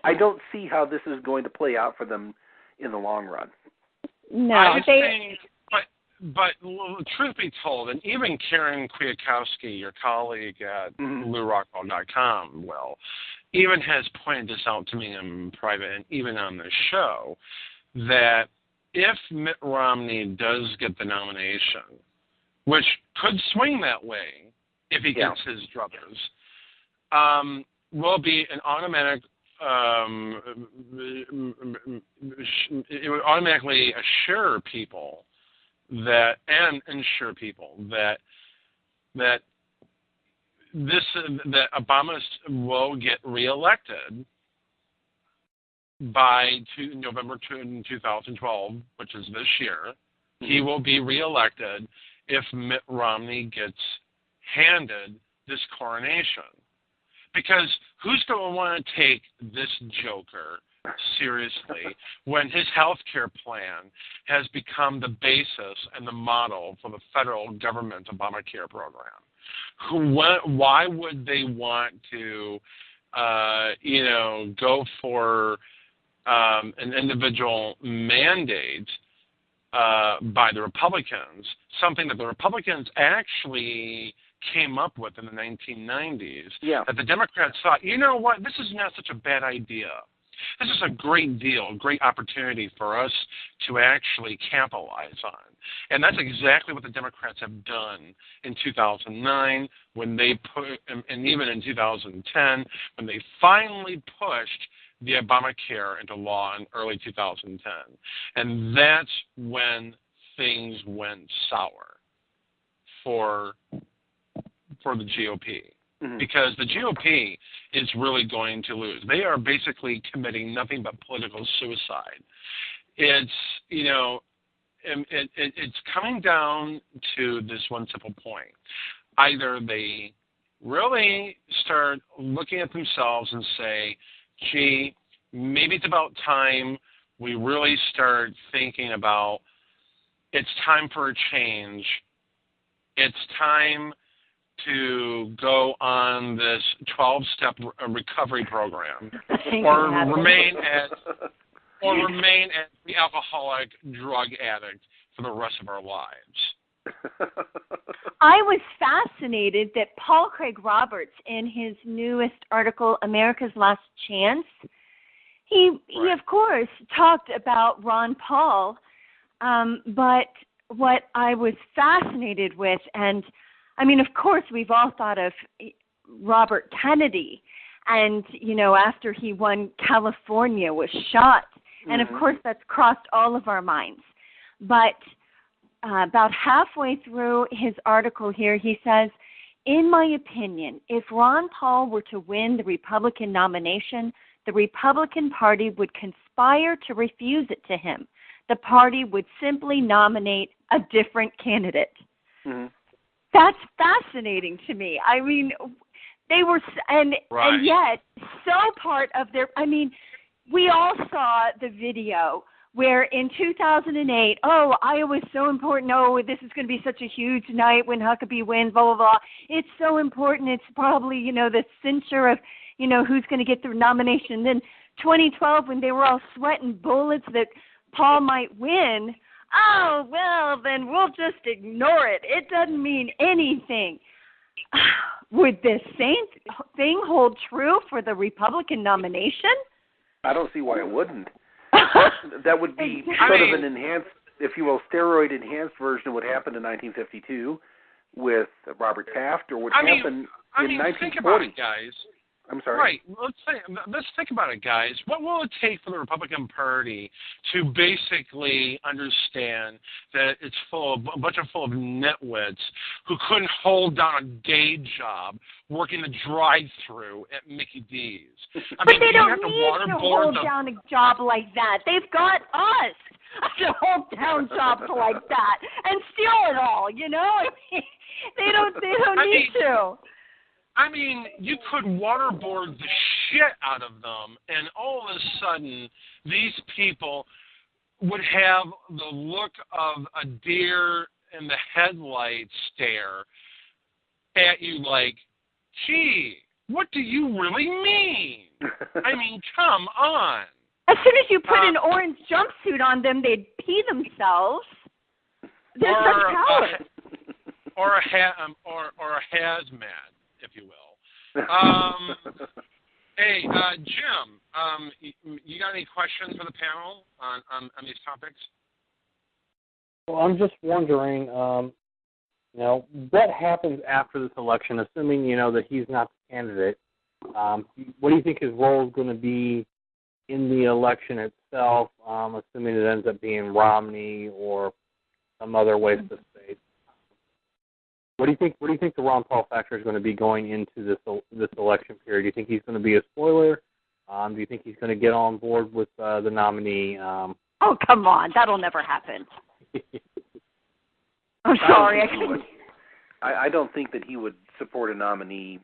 I don't see how this is going to play out for them in the long run. No, but truth be told, and even Karen Kwiatkowski, your colleague at LouRockwell.com, even has pointed this out to me in private and even on the show, that if Mitt Romney does get the nomination, which could swing that way if he gets his druthers, will be an automatic. It would automatically assure people that Obama will get reelected by November 2012, which is this year. He will be reelected if Mitt Romney gets handed this coronation. Because who's going to want to take this joker seriously when his health care plan has become the basis and the model for the federal government Obamacare program? Why would they want to, go for an individual mandate by the Republicans, something that the Republicans actually came up with in the 1990s, that the Democrats thought, you know what, this is not such a bad idea. This is a great deal, great opportunity for us to actually capitalize on. And that's exactly what the Democrats have done in 2009 when they and even in 2010 when they finally pushed the Obamacare into law in early 2010. And that's when things went sour for the GOP. Because the GOP is really going to lose. They are basically committing nothing but political suicide. It's, it's coming down to this one simple point. Either they really start looking at themselves and say, gee, maybe it's about time we really start thinking about it's time for a change. It's time to go on this 12-step recovery program, or remain as the alcoholic drug addict for the rest of our lives. I was fascinated that Paul Craig Roberts, in his newest article, America's Last Chance, he of course talked about Ron Paul, but what I was fascinated with, and I mean, of course, we've all thought of Robert Kennedy, and, after he won, California was shot. And, of course, that's crossed all of our minds. But about halfway through his article here, he says, in my opinion, if Ron Paul were to win the Republican nomination, the Republican Party would conspire to refuse it to him. The party would simply nominate a different candidate. That's fascinating to me. I mean, they were, and yet, so part of their, I mean, we all saw the video where in 2008, Iowa's so important. Oh, this is going to be such a huge night when Huckabee wins, blah, blah, blah. It's so important. It's probably, the censure of, who's going to get the nomination. Then 2012, when they were all sweating bullets that Paul might win, oh, well, then we'll just ignore it. It doesn't mean anything. Would the same thing hold true for the Republican nomination? I don't see why it wouldn't. That would be sort of an enhanced, if you will, steroid-enhanced version of what happened in 1952 with Robert Taft, or what happened in 1940. Think about it, guys. I'm sorry. Right. Let's think about it, guys. What will it take for the Republican Party to basically understand that it's full of a bunch of nitwits who couldn't hold down a day job working the drive-through at Mickey D's? But they don't need to hold down a job like that. They've got us to hold down jobs like that and steal it all. They don't need to. I mean, you could waterboard the shit out of them, and all of a sudden, these people would have the look of a deer in the headlights stare at you like, gee, what do you really mean? I mean, come on. As soon as you put an orange jumpsuit on them, they'd pee themselves. They're such cowards. Or a hazmat, if you will. Hey, Jim, you got any questions for the panel on these topics? Well, I'm just wondering, what happens after this election, assuming, that he's not the candidate? What do you think his role is going to be in the election itself, assuming it ends up being Romney or some other waste of space? What do you think the Ron Paul factor is going to be going into this election period? Do you think he's going to be a spoiler? Do you think he's going to get on board with the nominee? Oh, come on. That'll never happen. I'm sorry. I don't think that he would support a nominee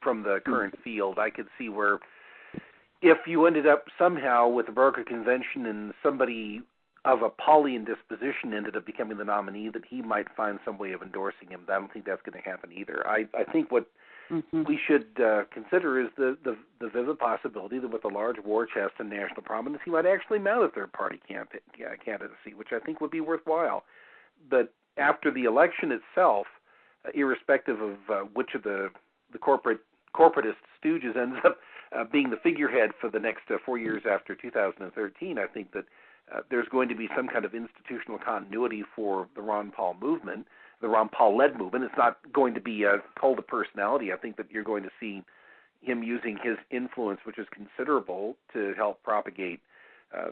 from the current field. I could see where if you ended up somehow with a broker convention and somebody of a Paulian disposition ended up becoming the nominee, that he might find some way of endorsing him. I don't think that's going to happen either. I think what we should consider is the vivid possibility that with a large war chest and national prominence, he might actually mount a third-party candidacy, which I think would be worthwhile. But after the election itself, irrespective of which of the corporatist stooges ends up being the figurehead for the next 4 years after 2013, I think that there's going to be some kind of institutional continuity for the Ron Paul movement, the Ron Paul-led movement. It's not going to be a cult of personality. I think that you're going to see him using his influence, which is considerable, to help propagate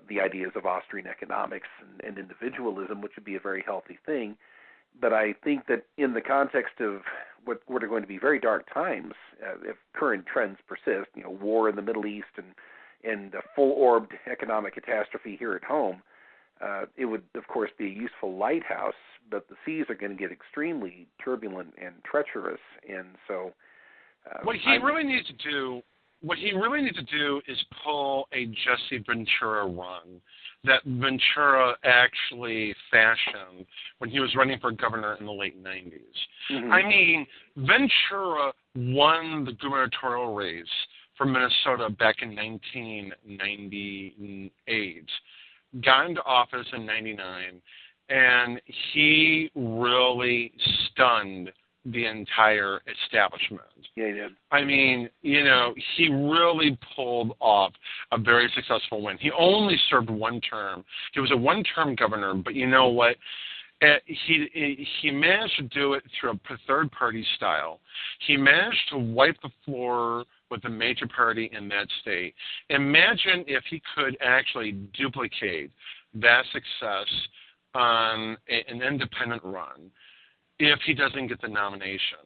the ideas of Austrian economics and individualism, which would be a very healthy thing. But I think that in the context of what are going to be very dark times, if current trends persist, war in the Middle East and a full-orbed economic catastrophe here at home, it would, of course, be a useful lighthouse, but the seas are going to get extremely turbulent and treacherous, and so... What he really needs to do is pull a Jesse Ventura run that Ventura actually fashioned when he was running for governor in the late 90s. Mm-hmm. I mean, Ventura won the gubernatorial race for Minnesota back in 1998, got into office in 99, and he really stunned the entire establishment. Yeah, he did. I mean, he really pulled off a very successful win. He only served one term. He was a one-term governor, but you know what? He managed to do it through a third-party style. He managed to wipe the floor with the major party in that state. Imagine if he could actually duplicate that success on an independent run if he doesn't get the nomination.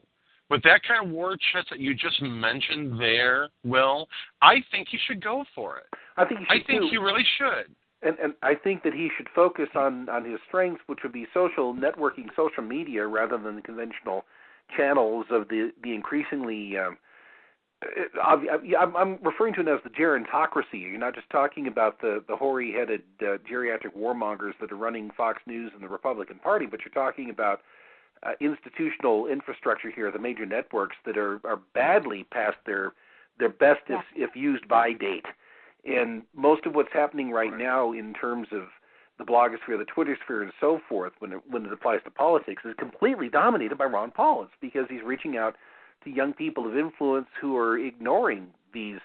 With that kind of war chest that you just mentioned there, Will, I think he should go for it. I think he really should. And I think that he should focus on his strengths, which would be social networking, social media, rather than the conventional channels of the increasingly... I'm referring to it as the gerontocracy. You're not just talking about the hoary-headed geriatric warmongers that are running Fox News and the Republican Party, but you're talking about institutional infrastructure here, the major networks that are badly past their best if used by date. And most of what's happening right now in terms of the blogosphere, the Twitter sphere, and so forth, when it applies to politics, is completely dominated by Ron Paul. It's because he's reaching out to young people of influence who are ignoring these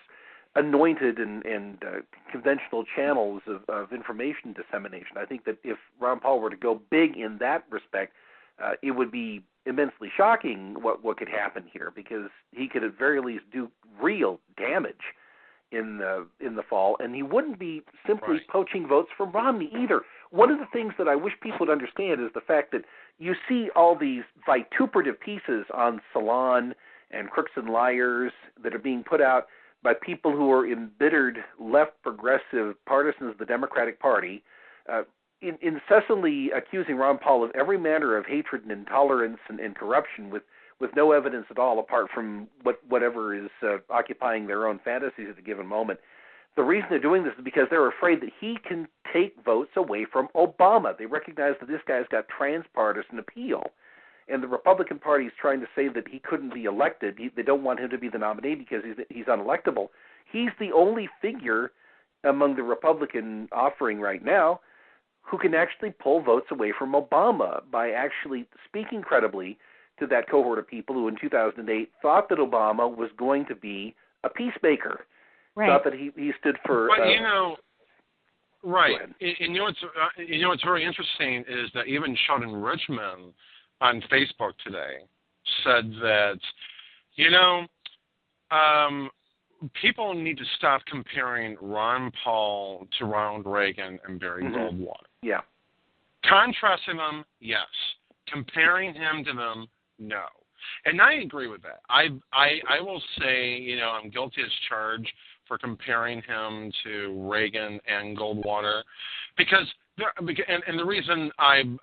anointed and conventional channels of information dissemination. I think that if Ron Paul were to go big in that respect, it would be immensely shocking what could happen here, because he could at very least do real damage in the fall, and he wouldn't be simply poaching votes from Romney either. One of the things that I wish people would understand is the fact that you see all these vituperative pieces on Salon and Crooks and Liars that are being put out by people who are embittered left progressive partisans of the Democratic Party, incessantly accusing Ron Paul of every manner of hatred and intolerance and corruption, with with no evidence at all apart from whatever is occupying their own fantasies at the given moment. The reason they're doing this is because they're afraid that he can take votes away from Obama. They recognize that this guy's got transpartisan appeal. And the Republican Party is trying to say that he couldn't be elected. They don't want him to be the nominee because he's unelectable. He's the only figure among the Republican offering right now who can actually pull votes away from Obama by actually speaking credibly to that cohort of people who in 2008 thought that Obama was going to be a peacemaker. Right. Thought that he stood for. But right. And what's very interesting is that even Sheldon Richman on Facebook today said that people need to stop comparing Ron Paul to Ronald Reagan and Barry Goldwater. Yeah. Contrasting them, yes. Comparing him to them, no. And I agree with that. I will say, I'm guilty as charged for comparing him to Reagan and Goldwater, because the reason I've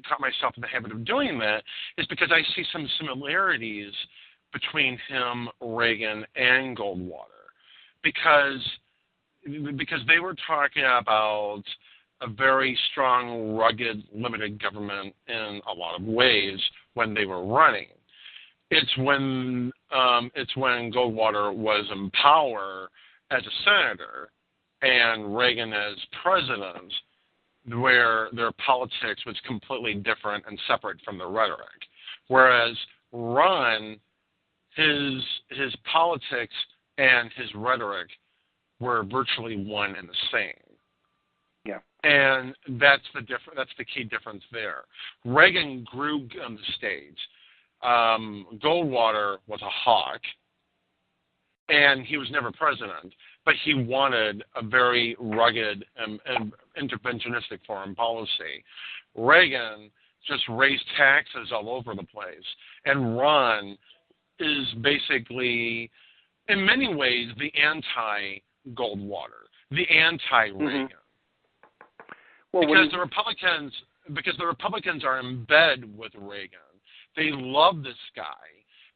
caught myself in the habit of doing that is because I see some similarities between him, Reagan, and Goldwater, because they were talking about a very strong, rugged, limited government in a lot of ways when they were running. It's when Goldwater was in power as a senator and Reagan as president, where their politics was completely different and separate from the rhetoric. Whereas Ron, his politics and his rhetoric were virtually one and the same. Yeah. And that's the key difference there. Reagan grew on the stage. Goldwater was a hawk, and he was never president, but he wanted a very rugged and interventionistic foreign policy. Reagan just raised taxes all over the place, and Ron is basically, in many ways, the anti-Goldwater, the anti-Reagan. Well, because the Republicans are in bed with Reagan. They love this guy,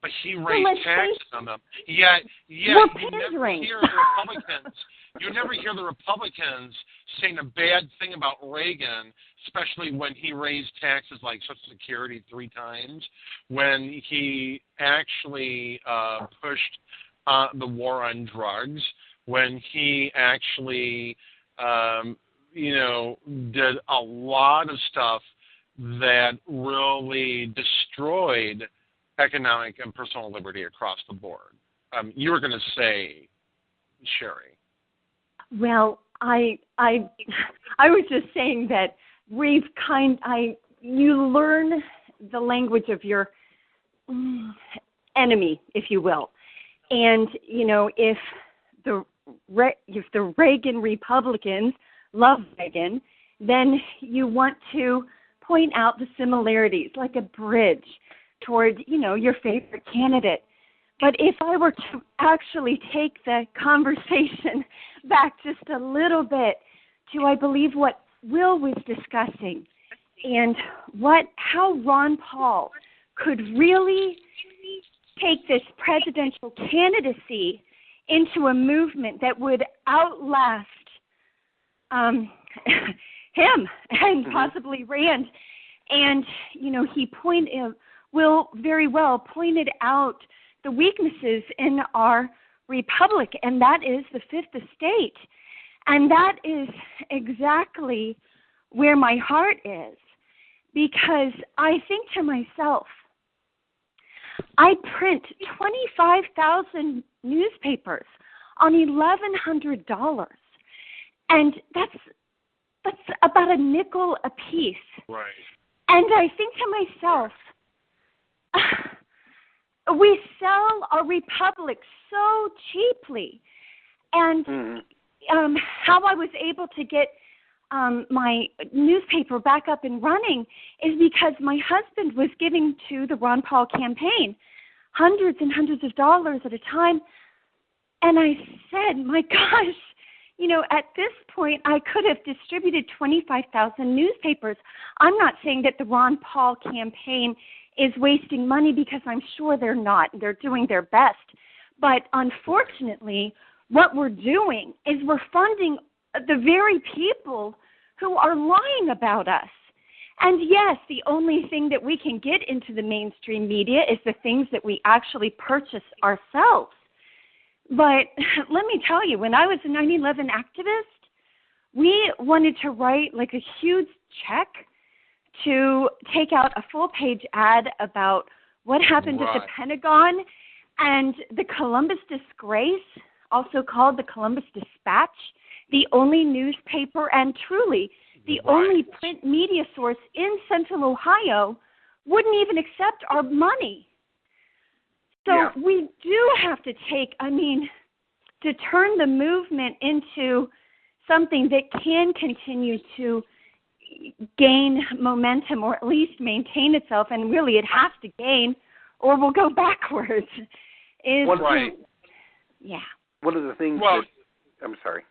but he raised taxes on them. Yet you never hear the Republicans. You never hear the Republicans saying a bad thing about Reagan, especially when he raised taxes like Social Security 3 times, when he actually pushed the war on drugs, when he actually did a lot of stuff that really destroyed economic and personal liberty across the board. You were going to say, Sherry. Well, I was just saying that you learn the language of your enemy, if you will, and if the Reagan Republicans love Reagan, then you want to point out the similarities, like a bridge toward, your favorite candidate. But if I were to actually take the conversation back just a little bit to, I believe, what Will was discussing and how Ron Paul could really take this presidential candidacy into a movement that would outlast him and possibly Rand. And, Will very well pointed out the weaknesses in our republic, and that is the fifth estate. And that is exactly where my heart is, because I think to myself, I print 25,000 newspapers on $1,100, and that's about a nickel a piece. Right. And I think to myself, we sell our republic so cheaply. And how I was able to get my newspaper back up and running is because my husband was giving to the Ron Paul campaign hundreds and hundreds of dollars at a time. And I said, my gosh, At this point, I could have distributed 25,000 newspapers. I'm not saying that the Ron Paul campaign is wasting money, because I'm sure they're not. They're doing their best. But unfortunately, what we're doing is we're funding the very people who are lying about us. And yes, the only thing that we can get into the mainstream media is the things that we actually purchase ourselves. But let me tell you, when I was a 9/11 activist, we wanted to write like a huge check to take out a full-page ad about what happened at the Pentagon and the Columbus Disgrace, also called the Columbus Dispatch, the only newspaper and truly the only print media source in Central Ohio, wouldn't even accept our money. So we do have to to turn the movement into something that can continue to gain momentum, or at least maintain itself, and really it has to gain or we'll go backwards. One of the things I'm sorry.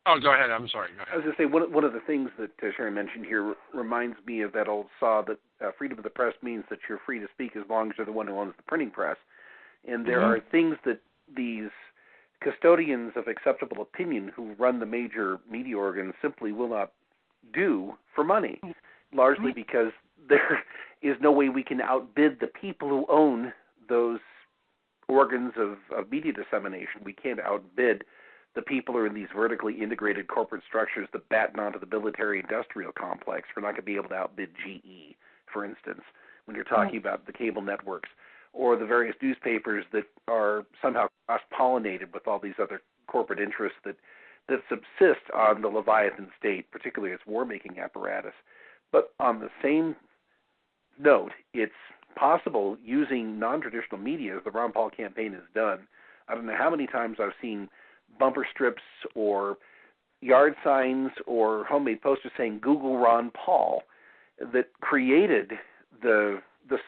Oh, go ahead. I'm sorry. Go ahead. I was going to say, one of the things that Sharon mentioned here reminds me of that old saw that freedom of the press means that you're free to speak as long as you're the one who owns the printing press. And there are things that these custodians of acceptable opinion who run the major media organs simply will not do for money, largely because there is no way we can outbid the people who own those organs of media dissemination. We can't outbid the people who are in these vertically integrated corporate structures that batten onto the military-industrial complex. We're not going to be able to outbid GE, for instance, when you're talking about the cable networks, or the various newspapers that are somehow cross-pollinated with all these other corporate interests that subsist on the Leviathan state, particularly its war-making apparatus. But on the same note, it's possible using non-traditional media, as the Ron Paul campaign has done. I don't know how many times I've seen bumper strips or yard signs or homemade posters saying Google Ron Paul that created the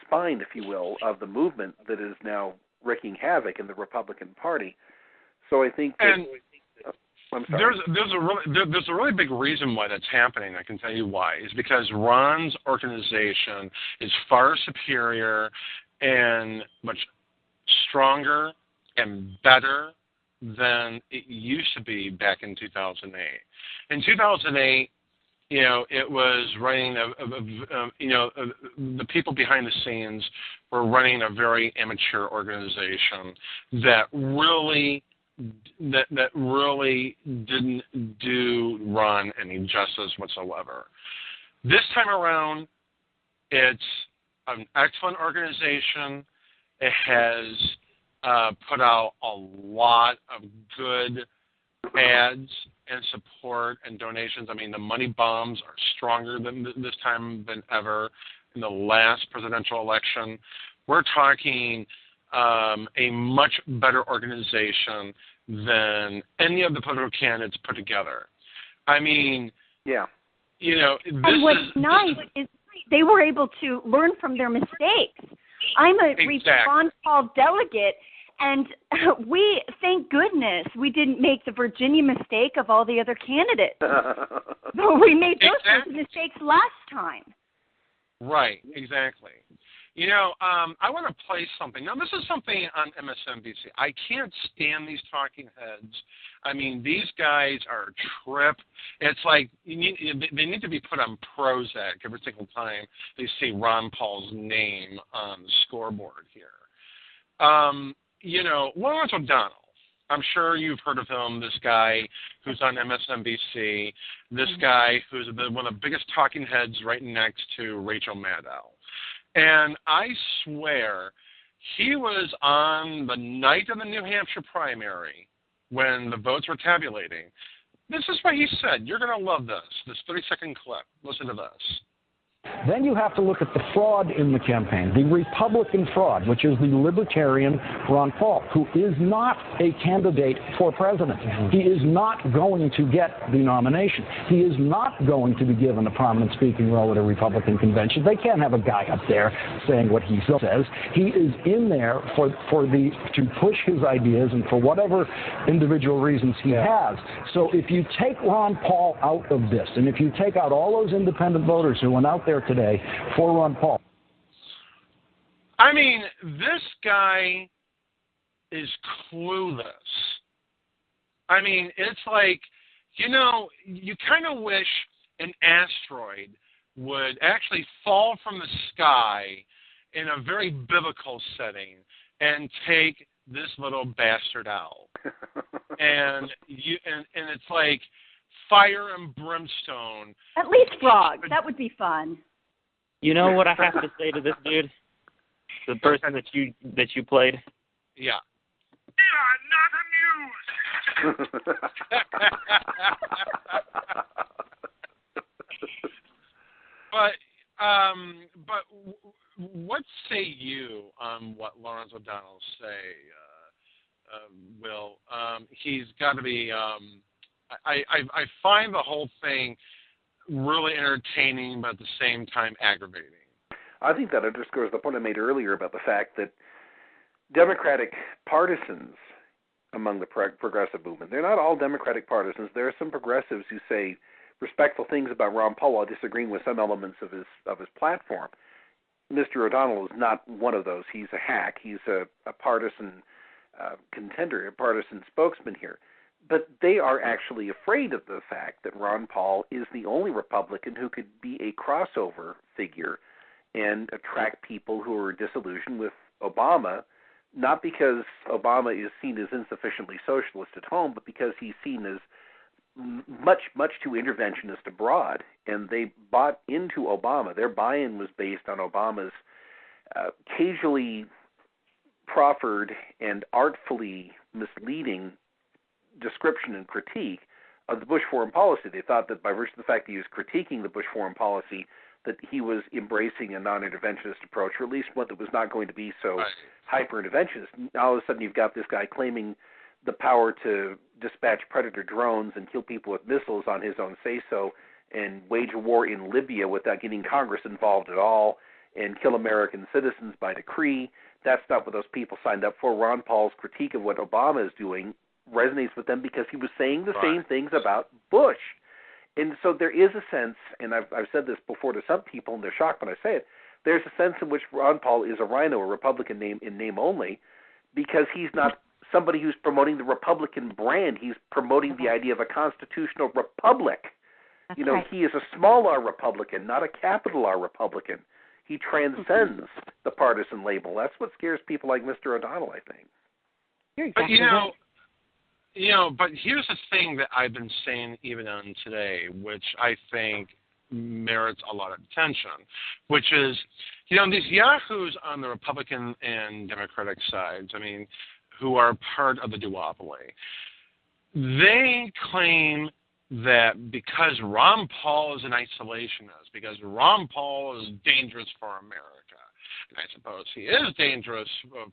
spine, if you will, of the movement that is now wreaking havoc in the Republican Party. So I think that, I'm sorry. There's a really big reason why that's happening. I can tell you why. Is because Ron's organization is far superior and much stronger and better than it used to be back in 2008. In 2008, it was running the people behind the scenes were running a very amateur organization that really didn't do Ron any justice whatsoever. This time around, it's an excellent organization. It has put out a lot of good ads and support and donations. I mean, the money bombs are stronger than this time than ever in the last presidential election. We're talking a much better organization than any of the political candidates put together. I mean, and what's nice is they were able to learn from their mistakes. I'm a Ron Paul delegate, and we, thank goodness, we didn't make the Virginia mistake of all the other candidates. But we made those mistakes last time. Right, exactly. I want to play something. Now, this is something on MSNBC. I can't stand these talking heads. I mean, these guys are a trip. It's like they need to be put on Prozac every single time they see Ron Paul's name on the scoreboard here. Lawrence O'Donnell. I'm sure you've heard of him, this guy who's on MSNBC, this guy who's one of the biggest talking heads right next to Rachel Maddow. And I swear he was on the night of the New Hampshire primary when the votes were tabulating. This is what he said. You're going to love this 30-second clip. Listen to this. Then you have to look at the fraud in the campaign, the Republican fraud, which is the libertarian Ron Paul, who is not a candidate for president. He is not going to get the nomination. He is not going to be given a prominent speaking role at a Republican convention. They can't have a guy up there saying what he says. He is in there to push his ideas and for whatever individual reasons he has. So if you take Ron Paul out of this, and if you take out all those independent voters who went out there today for Ron Paul. I mean, this guy is clueless. I mean, it's like, you know, you kind of wish an asteroid would actually fall from the sky in a very biblical setting and take this little bastard out. and it's like fire and brimstone. At least frogs. That would be fun. You know what I have to say to this dude? The person that you played? Yeah. They are not amused. But what say you on what Lawrence O'Donnell say, Will? He's got to be. I find the whole thing really entertaining, but at the same time aggravating. I think that underscores the point I made earlier about the fact that Democratic partisans among the progressive movement, they're not all Democratic partisans. There are some progressives who say respectful things about Ron Paul while disagreeing with some elements of his platform. Mr. O'Donnell is not one of those. He's a hack. He's a partisan contender, a partisan spokesman here. But they are actually afraid of the fact that Ron Paul is the only Republican who could be a crossover figure and attract people who are disillusioned with Obama, not because Obama is seen as insufficiently socialist at home, but because he's seen as much too interventionist abroad. And they bought into Obama. Their buy-in was based on Obama's casually proffered and artfully misleading description and critique of the Bush foreign policy. They thought that by virtue of the fact that he was critiquing the Bush foreign policy, that he was embracing a non-interventionist approach, or at least one that was not going to be so hyper-interventionist. Now all of a sudden you've got this guy claiming the power to dispatch predator drones and kill people with missiles on his own say-so and wage a war in Libya without getting Congress involved at all and kill American citizens by decree. That's not what those people signed up for. Ron Paul's critique of what Obama is doing resonates with them because he was saying the same things about Bush. And so there is a sense, and I've said this before to some people, and they're shocked when I say it, there's a sense in which Ron Paul is a rhino, a Republican name in name only, because he's not somebody who's promoting the Republican brand. He's promoting the idea of a constitutional republic. That's you know, right. He is a small R Republican, not a capital R Republican. He transcends the partisan label. That's what scares people like Mr. O'Donnell, I think. You're exactly right. But here's the thing that I've been saying even on today, which I think merits a lot of attention, which is, these yahoos on the Republican and Democratic sides, who are part of the duopoly, they claim that because Ron Paul is an isolationist, because Ron Paul is dangerous for America, and I suppose he is dangerous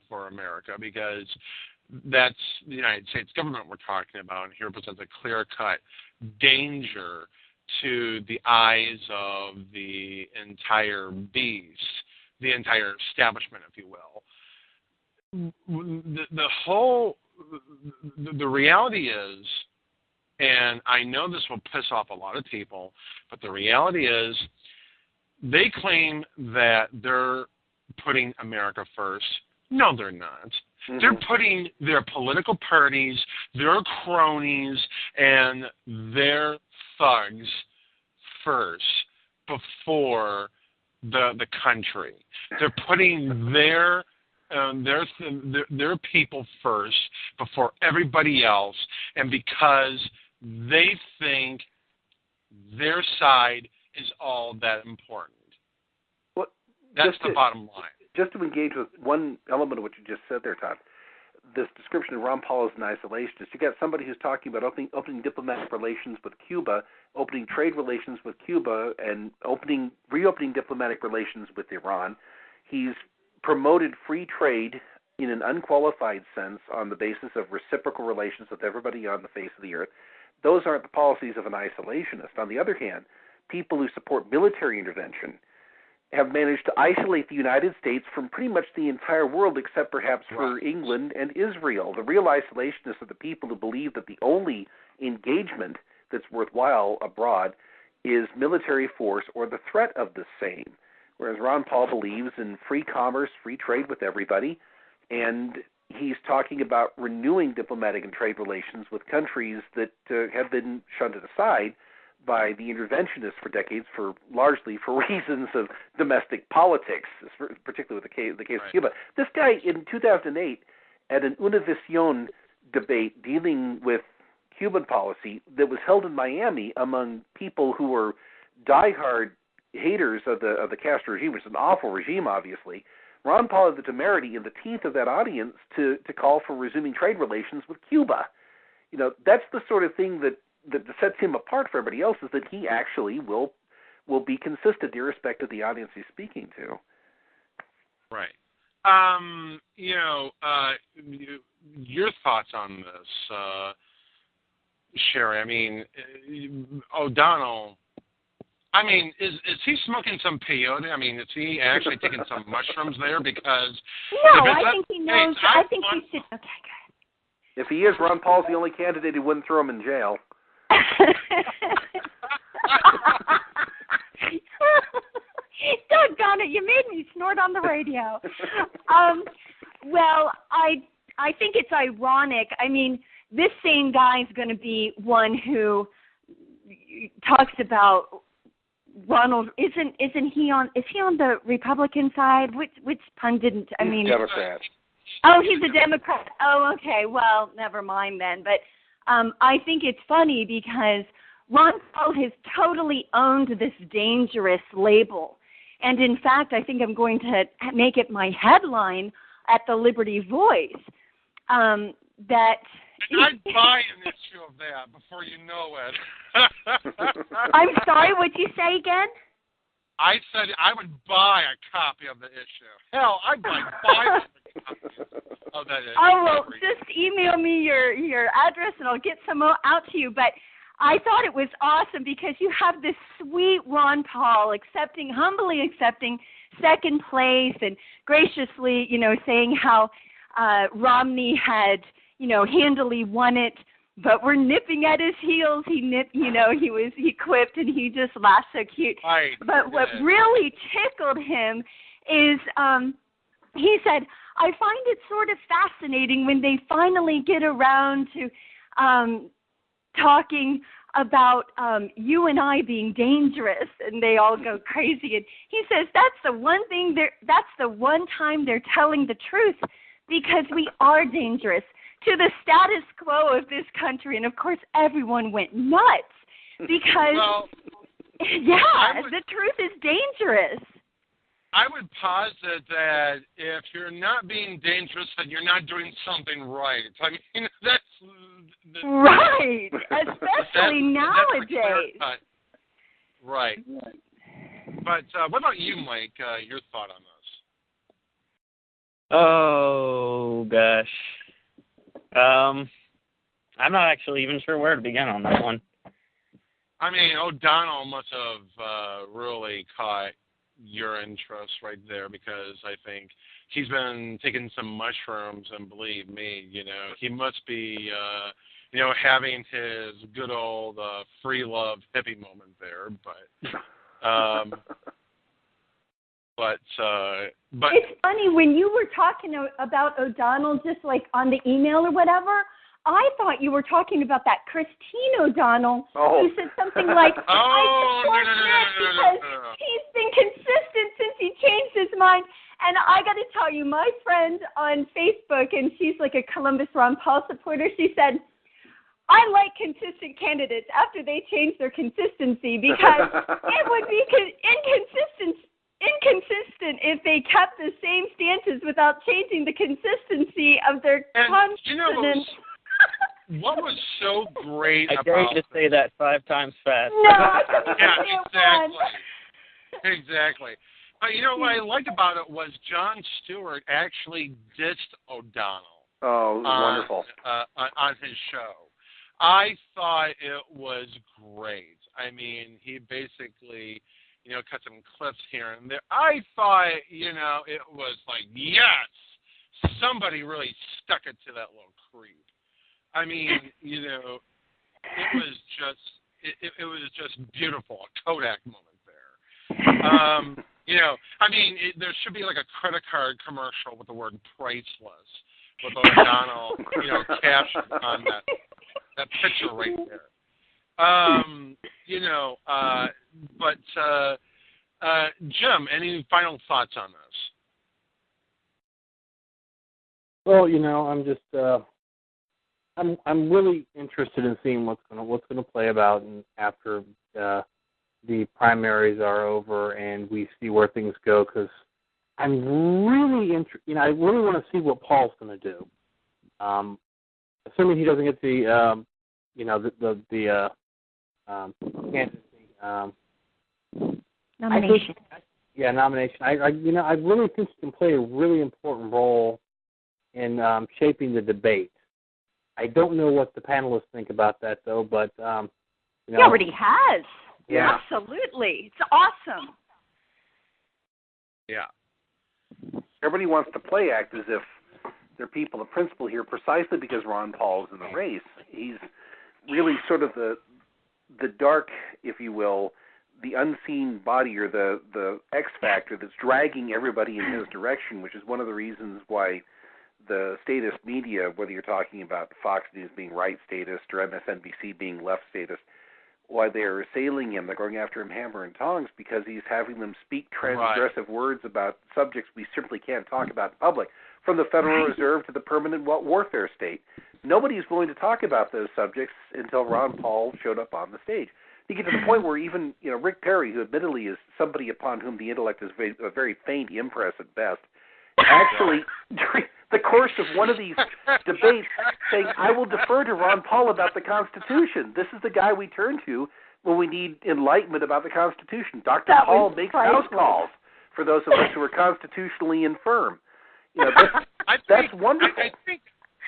for America because that's the United States government we're talking about, and he represents a clear-cut danger to the eyes of the entire beast, the entire establishment, if you will. The reality is, and I know this will piss off a lot of people, but the reality is they claim that they're putting America first. No, they're not. Mm-hmm. They're putting their political parties, their cronies, and their thugs first before the country. They're putting their people first before everybody else, and because they think their side is all that important. Well, that's the bottom line. Just to engage with one element of what you just said there, Todd, this description of Ron Paul as an isolationist. You got somebody who's talking about opening diplomatic relations with Cuba, opening trade relations with Cuba, and reopening diplomatic relations with Iran. He's promoted free trade in an unqualified sense on the basis of reciprocal relations with everybody on the face of the earth. Those aren't the policies of an isolationist. On the other hand, people who support military intervention have managed to isolate the United States from pretty much the entire world except perhaps for England and Israel. The real isolationists are the people who believe that the only engagement that's worthwhile abroad is military force or the threat of the same, whereas Ron Paul believes in free commerce, free trade with everybody, and he's talking about renewing diplomatic and trade relations with countries that have been shunted aside by the interventionists for decades, largely for reasons of domestic politics, particularly with the case of Cuba. This guy in 2008 at an Univision debate dealing with Cuban policy that was held in Miami among people who were diehard haters of the Castro regime, which is an awful regime, obviously. Ron Paul had the temerity in the teeth of that audience to call for resuming trade relations with Cuba. You know, that's the sort of thing that sets him apart from everybody else, is that he actually will be consistent irrespective of the audience he's speaking to. Right. Your thoughts on this, Sherry? I mean, O'Donnell, I mean, is he smoking some peyote? I mean, is he actually taking some mushrooms there? Because no, I think he knows. I think he should. Okay, good. If he is, Ron Paul's the only candidate who wouldn't throw him in jail. Doggone it! You made me snort on the radio. Well, I think it's ironic. I mean, this same guy is going to be one who talks about Ronald. Isn't he on? Is he on the Republican side? Which pundit? I mean, Democrat. Oh, he's a Democrat. Oh, okay. Well, never mind then. But I think it's funny because Ron Paul has totally owned this dangerous label. And in fact, I think I'm going to make it my headline at the Liberty Voice. That I'd buy an issue of that before you know it. I'm sorry, what'd you say again? I said I would buy a copy of the issue. Hell, I'd buy 5 copies of that issue. Oh, well, just email me your address and I'll get some out to you. But I thought it was awesome because you have this sweet Ron Paul humbly accepting second place and graciously, saying how Romney had, handily won it, but we're nipping at his heels. He quipped and he just laughed so cute. Right. But what really tickled him is he said, I find it sort of fascinating when they finally get around to talking about you and I being dangerous, and they all go crazy. And he says that's the one time they're telling the truth, because we are dangerous to the status quo of this country. And of course, everyone went nuts because, the truth is dangerous. I would posit that if you're not being dangerous, then you're not doing something right. I mean, that's right, especially nowadays. Right. But what about you, Mike? Your thought on this? Oh gosh, I'm not actually even sure where to begin on that one. I mean, O'Donnell must have really caught your interest right there, because I think he's been taking some mushrooms, and believe me, he must be, having his good old free love hippie moment there. But it's funny when you were talking about O'Donnell, just like on the email or whatever. I thought you were talking about that Christine O'Donnell who said something like, I support Nick because he's been consistent since he changed his mind. And I got to tell you, my friend on Facebook, and she's like a Columbus Ron Paul supporter, she said, I like consistent candidates after they change their consistency, because it would be inconsistent if they kept the same stances without changing the consistency of their consonants. What was so great I dare you to say that 5 times fast. No, yeah, exactly. But you know what I liked about it was Jon Stewart actually dissed O'Donnell. Oh, it was wonderful. On his show. I thought it was great. I mean, he basically, cut some clips here and there. I thought, it was like, yes, somebody really stuck it to that little creep. I mean, it was just beautiful, a Kodak moment there. There should be like a credit card commercial with the word priceless with O'Donnell, captioned on that picture right there. Jim, any final thoughts on this? Well, I'm just I'm really interested in seeing what's gonna play about after the primaries are over and we see where things go, because I'm really I really want to see what Paul's going to do. Assuming he doesn't get the nomination. Nomination. I really think he can play a really important role in shaping the debate. I don't know what the panelists think about that, though, but he already has. Yeah. Absolutely. It's awesome. Yeah. Everybody wants to play act as if they're people of principle here, precisely because Ron Paul is in the race. He's really sort of the dark, if you will, the unseen body or the X factor that's dragging everybody in his direction, which is one of the reasons why the statist media, whether you're talking about Fox News being right statist or MSNBC being left statist, why they're assailing him, they're going after him hammer and tongs, because he's having them speak transgressive words about subjects we simply can't talk about in public, from the Federal Reserve to the permanent warfare state. Nobody's willing to talk about those subjects until Ron Paul showed up on the stage. You get to the point where even Rick Perry, who admittedly is somebody upon whom the intellect is a very faint impress at best, actually, during the course of one of these debates, saying, I will defer to Ron Paul about the Constitution. This is the guy we turn to when we need enlightenment about the Constitution. Dr. Paul makes house calls for those of us who are constitutionally infirm. That's wonderful.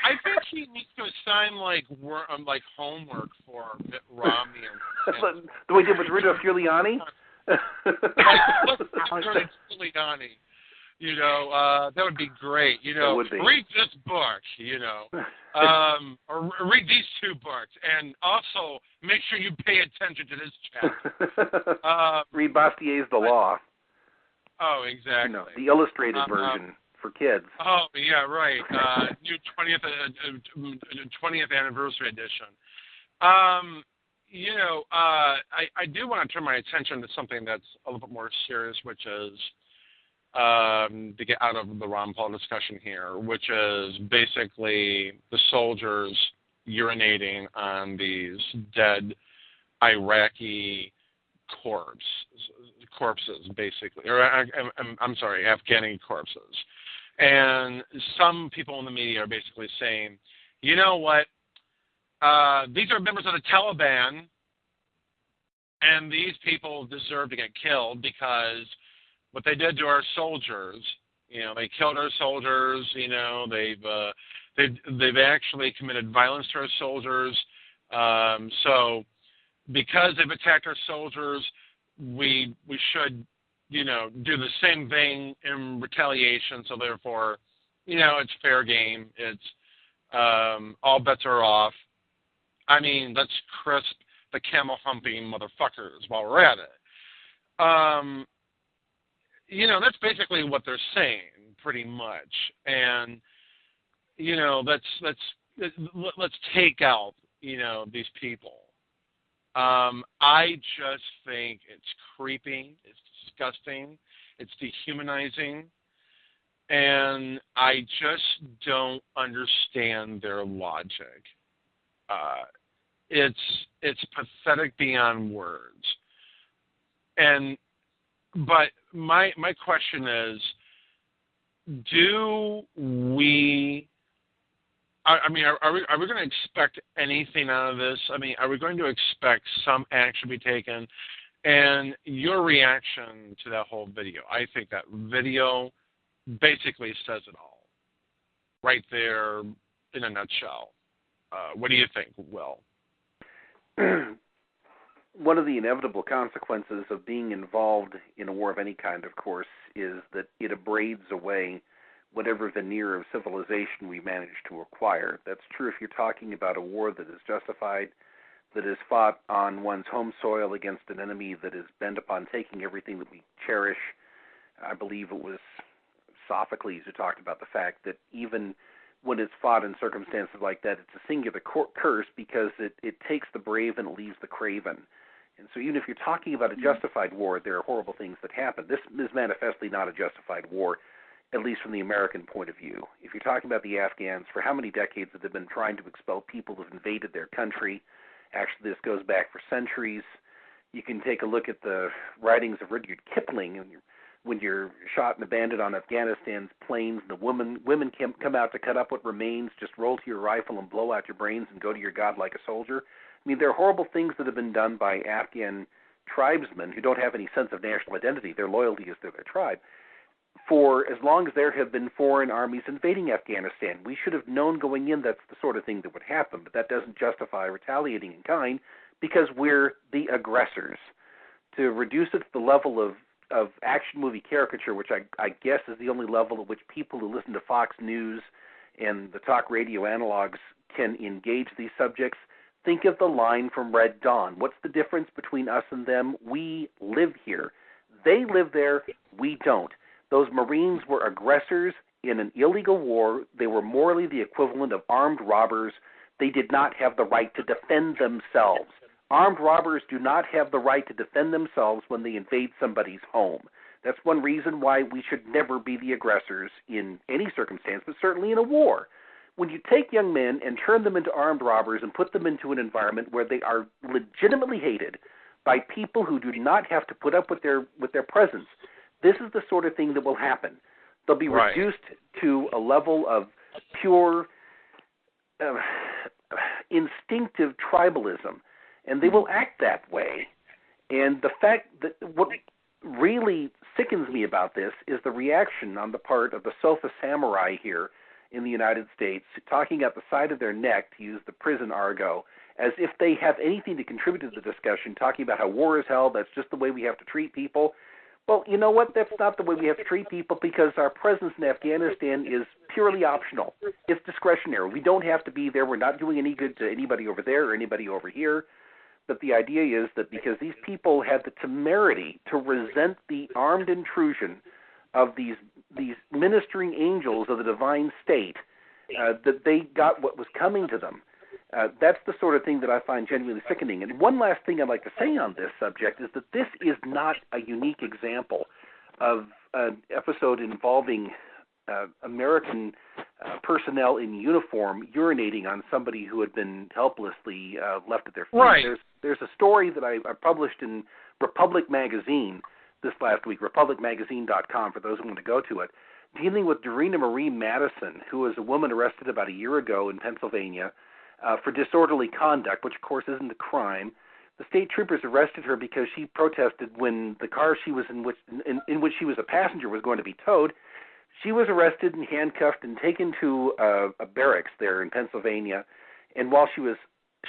I think he needs to assign like homework for Mitt Romney and the way he did with Rudolph Giuliani. Giuliani. That would be great. Read this book, or read these 2 books, and also make sure you pay attention to this chapter. Read Bastier's The Law. Oh, exactly. The illustrated version for kids. Oh, yeah, right. New 20th anniversary edition. I do want to turn my attention to something that's a little bit more serious, which is to get out of the Ron Paul discussion here, which is basically the soldiers urinating on these dead Iraqi corpses, basically, or I'm sorry, Afghani corpses. And some people in the media are basically saying, you know what, these are members of the Taliban, and these people deserve to get killed because what they did to our soldiers, they killed our soldiers, they've actually committed violence to our soldiers. So because they've attacked our soldiers, we should, do the same thing in retaliation. So therefore, it's fair game. It's all bets are off. I mean, let's crisp the camel humping motherfuckers while we're at it. That's basically what they're saying, pretty much. And let's take out these people. I just think it's creeping, it's disgusting, it's dehumanizing, and I just don't understand their logic. It's pathetic beyond words. And But my question is, do we? I mean, are we going to expect anything out of this? I mean, are we going to expect some action to be taken? And your reaction to that whole video? I think that video basically says it all, right there in a nutshell. What do you think, Will? One of the inevitable consequences of being involved in a war of any kind, of course, is that it abrades away whatever veneer of civilization we manage to acquire. That's true if you're talking about a war that is justified, that is fought on one's home soil against an enemy that is bent upon taking everything that we cherish. I believe it was Sophocles who talked about the fact that even when it's fought in circumstances like that, it's a singular curse because it takes the brave and it leaves the craven. And so even if you're talking about a justified war, there are horrible things that happen. This is manifestly not a justified war, at least from the American point of view. If you're talking about the Afghans, for how many decades have they been trying to expel people who've invaded their country? Actually, this goes back for centuries. You can take a look at the writings of Rudyard Kipling, and when you're shot and abandoned on Afghanistan's plains, the women come out to cut up what remains, just roll to your rifle and blow out your brains and go to your God like a soldier. I mean, there are horrible things that have been done by Afghan tribesmen who don't have any sense of national identity. Their loyalty is to their tribe. For as long as there have been foreign armies invading Afghanistan, we should have known going in that's the sort of thing that would happen, but that doesn't justify retaliating in kind because we're the aggressors. To reduce it to the level of action movie caricature, which I guess is the only level at which people who listen to Fox News and the talk radio analogs can engage these subjects, think of the line from Red Dawn. What's the difference between us and them? We live here. They live there. We don't. Those Marines were aggressors in an illegal war. They were morally the equivalent of armed robbers. They did not have the right to defend themselves. Armed robbers do not have the right to defend themselves when they invade somebody's home. That's one reason why we should never be the aggressors in any circumstance, but certainly in a war. When you take young men and turn them into armed robbers and put them into an environment where they are legitimately hated by people who do not have to put up with their presence, this is the sort of thing that will happen. They'll be reduced to a level of pure instinctive tribalism, and they will act that way. And the fact that what really sickens me about this is the reaction on the part of the sofa samurai here in the United States, talking out the side of their neck, to use the prison argot, as if they have anything to contribute to the discussion, talking about how war is hell, that's just the way we have to treat people. Well, you know what? That's not the way we have to treat people because our presence in Afghanistan is purely optional. It's discretionary. We don't have to be there. We're not doing any good to anybody over there or anybody over here. But the idea is that because these people had the temerity to resent the armed intrusion of these ministering angels of the divine state, that they got what was coming to them. That's the sort of thing that I find genuinely sickening. And one last thing I'd like to say on this subject is that this is not a unique example of an episode involving American personnel in uniform urinating on somebody who had been helplessly left at their feet. Right. There's a story that I published in Republic Magazine this last week, republicmagazine.com, for those who want to go to it, dealing with Dorena Marie Madison, who was a woman arrested about a year ago in Pennsylvania for disorderly conduct, which of course isn't a crime. The state troopers arrested her because she protested when the car she was in which she was a passenger was going to be towed. She was arrested and handcuffed and taken to a barracks there in Pennsylvania, and while she was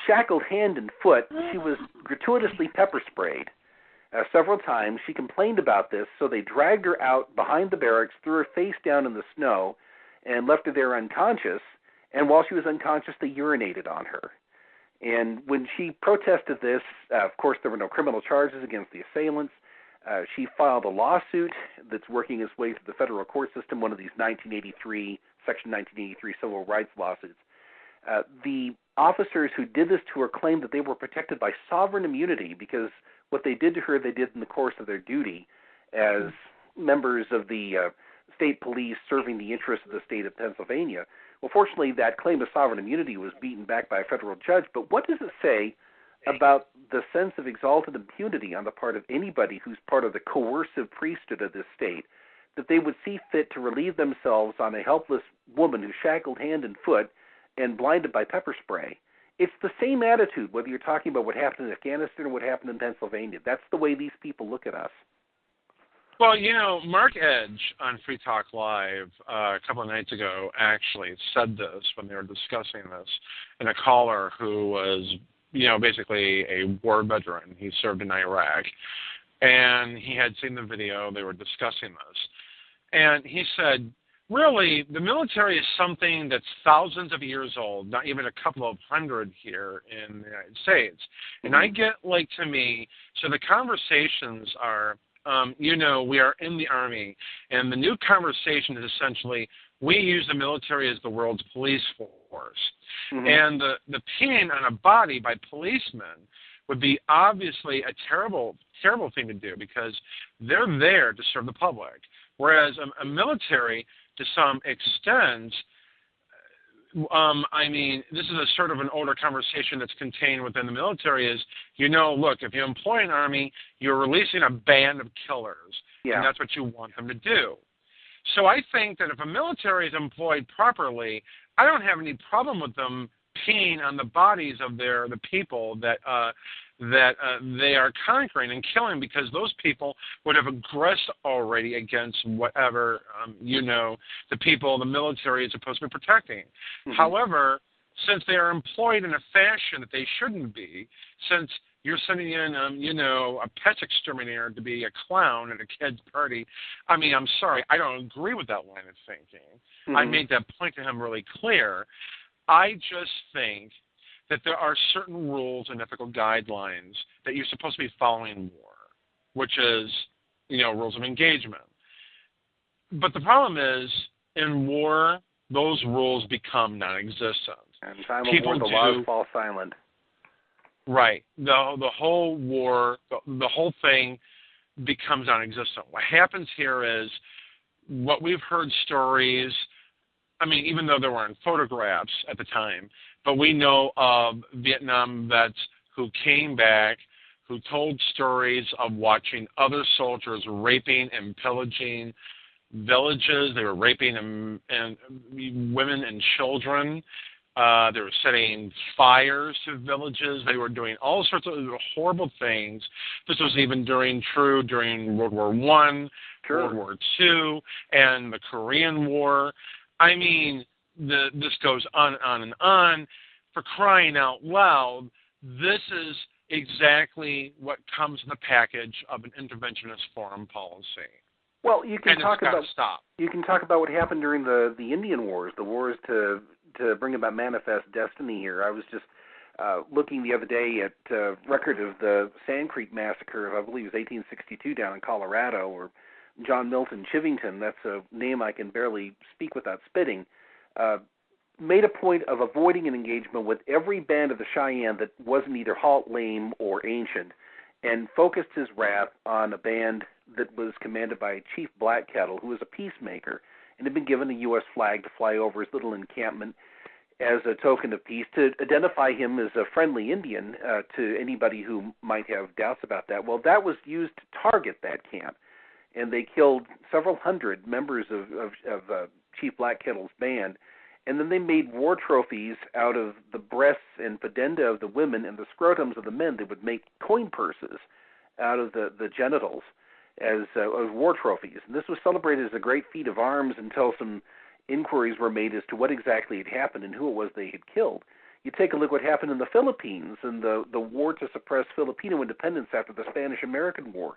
shackled hand and foot, she was gratuitously pepper sprayed several times. She complained about this, so they dragged her out behind the barracks, threw her face down in the snow, and left her there unconscious. And while she was unconscious, they urinated on her. And when she protested this, of course, there were no criminal charges against the assailants. She filed a lawsuit that's working its way through the federal court system, one of these Section 1983 civil rights lawsuits. The officers who did this to her claimed that they were protected by sovereign immunity because what they did to her, they did in the course of their duty as members of the state police serving the interests of the state of Pennsylvania. Well, fortunately, that claim of sovereign immunity was beaten back by a federal judge. But what does it say about the sense of exalted impunity on the part of anybody who's part of the coercive priesthood of this state, that they would see fit to relieve themselves on a helpless woman who's shackled hand and foot and blinded by pepper spray. It's the same attitude, whether you're talking about what happened in Afghanistan or what happened in Pennsylvania. That's the way these people look at us. Well, Mark Edge on Free Talk Live a couple of nights ago actually said this when they were discussing this, and a caller who was, basically a war veteran. He served in Iraq, and he had seen the video. They were discussing this, and he said, really, the military is something that's thousands of years old, not even a couple of hundred here in the United States. And I get, to me, so the conversations are, we are in the Army, and the new conversation is essentially we use the military as the world's police force. Mm-hmm. And the peeing on a body by policemen would be obviously a terrible, terrible thing to do because they're there to serve the public. Whereas a military, to some extent, this is a sort of an older conversation that's contained within the military is, look, if you employ an army, you're releasing a band of killers, and that's what you want them to do. So I think that if a military is employed properly, I don't have any problem with them peeing on the bodies of the people that they are conquering and killing, because those people would have aggressed already against whatever, the people the military is supposed to be protecting. Mm-hmm. However, since they are employed in a fashion that they shouldn't be, since you're sending in, a pet exterminator to be a clown at a kid's party, I'm sorry, I don't agree with that line of thinking. Mm-hmm. I made that point to him really clear. I just think that there are certain rules and ethical guidelines that you're supposed to be following in war, which is, rules of engagement. But the problem is, in war, those rules become non-existent. And in time of war, the laws fall silent. Right. The whole war, the whole thing becomes non-existent. What happens here is, what we've heard stories, even though there weren't photographs at the time, but we know of Vietnam vets who came back, who told stories of watching other soldiers raping and pillaging villages. They were raping and women and children. They were setting fires to villages. They were doing all sorts of horrible things. This was even during World War I, World War II, and the Korean War. This goes on and on and on. For crying out loud, this is exactly what comes in the package of an interventionist foreign policy. Well, you can talk about stop. You can talk about what happened during the Indian Wars, the wars to bring about manifest destiny here. I was just looking the other day at record of the Sand Creek Massacre of, I believe it was 1862 down in Colorado, or John Milton Chivington, that's a name I can barely speak without spitting, made a point of avoiding an engagement with every band of the Cheyenne that wasn't either halt, lame, or ancient, and focused his wrath on a band that was commanded by Chief Black Kettle, who was a peacemaker, and had been given a U.S. flag to fly over his little encampment as a token of peace, to identify him as a friendly Indian to anybody who might have doubts about that. Well, that was used to target that camp, and they killed several hundred members of Chief Black Kettle's band. And then they made war trophies out of the breasts and pudenda of the women and the scrotums of the men. They would make coin purses out of the genitals as war trophies. And this was celebrated as a great feat of arms until some inquiries were made as to what exactly had happened and who it was they had killed. You take a look what happened in the Philippines and the war to suppress Filipino independence after the Spanish-American War.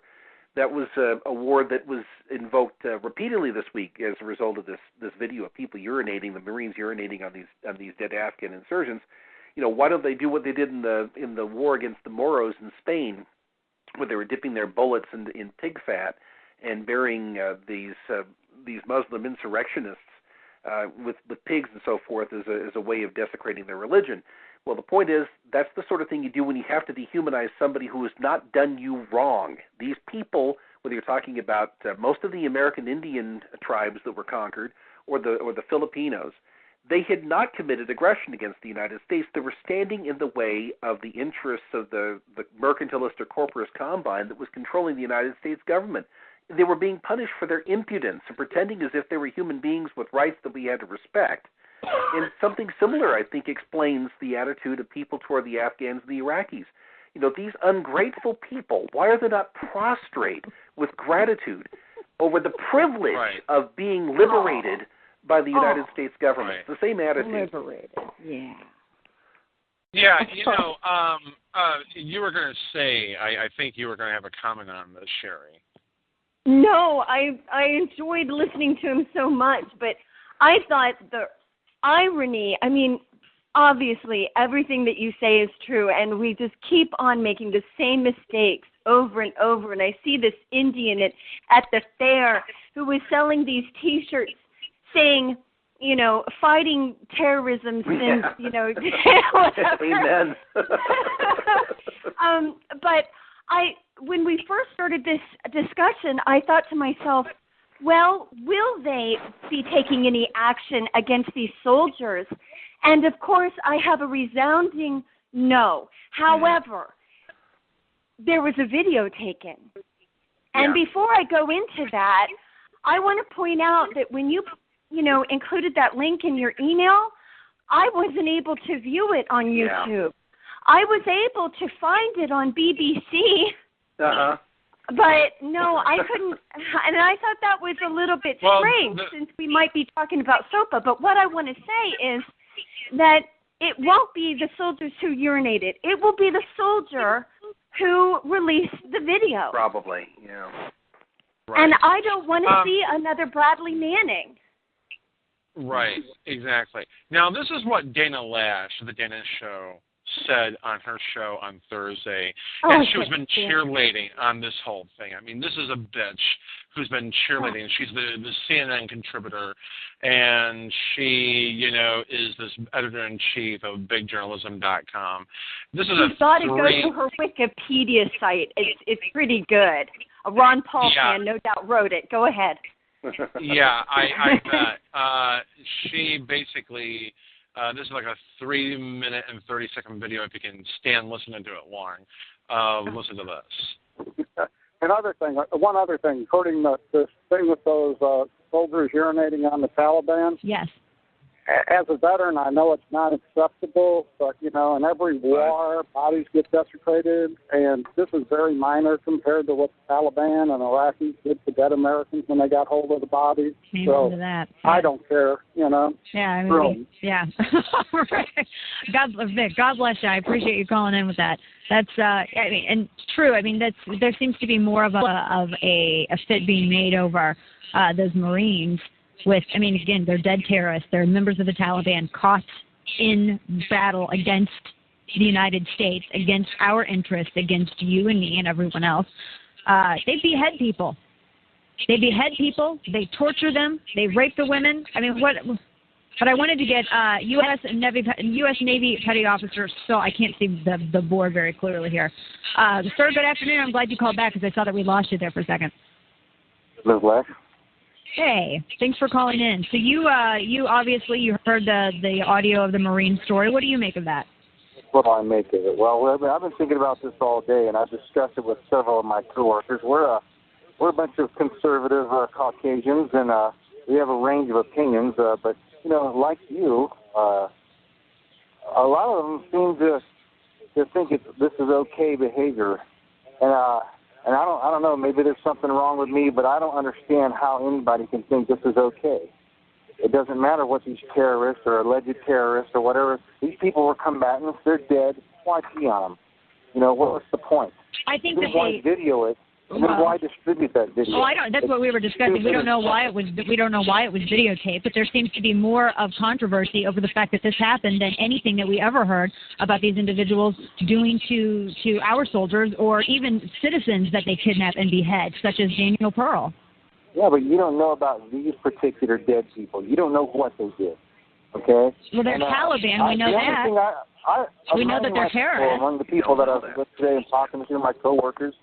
That was a war that was invoked repeatedly this week as a result of this video of people urinating, the Marines urinating on these dead Afghan insurgents. Why don't they do what they did in the war against the Moros in Spain, where they were dipping their bullets in pig fat and burying these Muslim insurrectionists with pigs and so forth as a way of desecrating their religion. Well, the point is, that's the sort of thing you do when you have to dehumanize somebody who has not done you wrong. These people, whether you're talking about most of the American Indian tribes that were conquered, or the Filipinos, they had not committed aggression against the United States. They were standing in the way of the interests of the mercantilist or corporate combine that was controlling the United States government. They were being punished for their impudence and pretending as if they were human beings with rights that we had to respect. And something similar, I think, explains the attitude of people toward the Afghans and the Iraqis. You know, these ungrateful people, why are they not prostrate with gratitude over the privilege of being liberated by the United States government? It's the same attitude. Liberated, yeah. Yeah, you know, you were going to say, I think you were going to have a comment on this, Sherry. No, I enjoyed listening to him so much, but I thought the irony, I mean, obviously everything that you say is true, and we just keep on making the same mistakes over and over. And I see this Indian at the fair who was selling these T-shirts saying, you know, fighting terrorism since, you know, whatever. Amen. But when we first started this discussion, I thought to myself, well, will they be taking any action against these soldiers? And of course, I have a resounding no. However, there was a video taken. And before I go into that, I want to point out that when you included that link in your email, I wasn't able to view it on YouTube. I was able to find it on BBC. But no, I couldn't, and I thought that was a little bit strange since we might be talking about SOPA. But what I want to say is that it won't be the soldiers who urinated. It will be the soldier who released the video. Probably, yeah. Right. And I don't want to see another Bradley Manning. Right, exactly. Now, this is what Dana Lash, the Dana Show, said on her show on Thursday, and she's been cheerleading on this whole thing. I mean, this is a bitch who's been cheerleading. She's the CNN contributor, and she, you know, is this editor-in-chief of BigJournalism.com. This is You've got to go to her Wikipedia site. It's pretty good. A Ron Paul fan, no doubt, wrote it. Go ahead. Yeah, I bet. She basically... this is like a 3-minute and 30-second video. If you can stand listening to it long, listen to this. One other thing, according to this thing with those soldiers urinating on the Taliban. Yes. As a veteran, I know it's not acceptable, but, you know, in every war, bodies get desecrated, and this is very minor compared to what the Taliban and Iraqis did to dead Americans when they got hold of the bodies. Amen to that. Yeah. I don't care, you know. Yeah, I mean, yeah. God bless you. I appreciate you calling in with that. That's, I mean, and true. I mean, there seems to be more of a fit being made over those Marines. With, I mean, again, they're dead terrorists. They're members of the Taliban caught in battle against the United States, against our interests, against you and me and everyone else. They behead people. They torture them. They rape the women. I mean, what? But I wanted to get U.S. Navy Petty Officer. So I can't see the board very clearly here. Sir, good afternoon. I'm glad you called back because I saw that we lost you there for a second. Liz Lash. Hey, thanks for calling in. So you obviously you heard the audio of the Marine story. What do you make of that? What do I make of it? Well, I've been thinking about this all day, and I've discussed it with several of my coworkers. We're a bunch of conservative Caucasians, and we have a range of opinions. But you know, like you, a lot of them seem to think this is okay behavior, and I don't know, maybe there's something wrong with me, but I don't understand how anybody can think this is okay. It doesn't matter what these terrorists or alleged terrorists or whatever, these people were combatants, they're dead, why pee on them? You know, what's the point? I think that why video it, and then why distribute that video? Oh, I don't. That's what we were discussing. We don't know why it was videotaped, but there seems to be more of controversy over the fact that this happened than anything that we ever heard about these individuals doing to our soldiers or even citizens that they kidnap and behead, such as Daniel Pearl. Yeah, but you don't know about these particular dead people. You don't know what they did. Okay. Well, they're Taliban. We know that. We know that they're terrorists. Among the people that I've with today and talking to, my coworkers.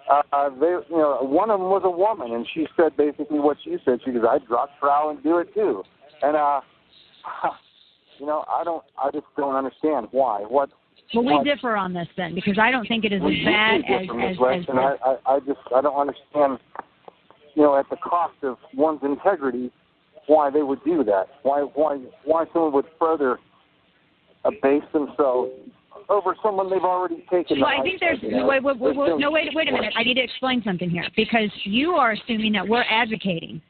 One of them was a woman, and she said basically what you said. She goes, "I'd drop trowel and do it too." And I just don't understand why. Well, we differ on this then, because I don't think it is as bad as I don't understand, at the cost of one's integrity, why they would do that. Why someone would further abase themselves over someone they've already taken. Well, I think there's wait a minute. I need to explain something here, because you are assuming that we're advocating.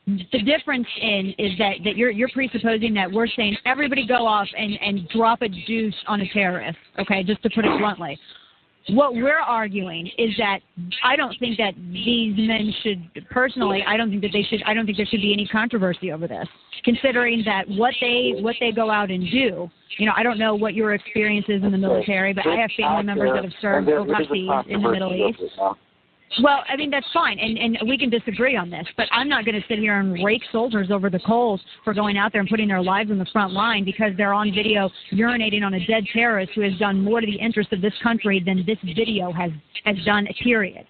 The difference is that you're presupposing that we're saying everybody go off and drop a deuce on a terrorist. Okay, just to put it bluntly. What we're arguing is that I don't think that these men should, personally, I don't think there should be any controversy over this, considering that what they go out and do. I don't know what your experience is in the military, but I have family members that have served overseas in the Middle East. Well, I mean, that's fine, and we can disagree on this, but I'm not going to sit here and rake soldiers over the coals for going out there and putting their lives on the front line because they're on video urinating on a dead terrorist who has done more to the interest of this country than this video has done, period.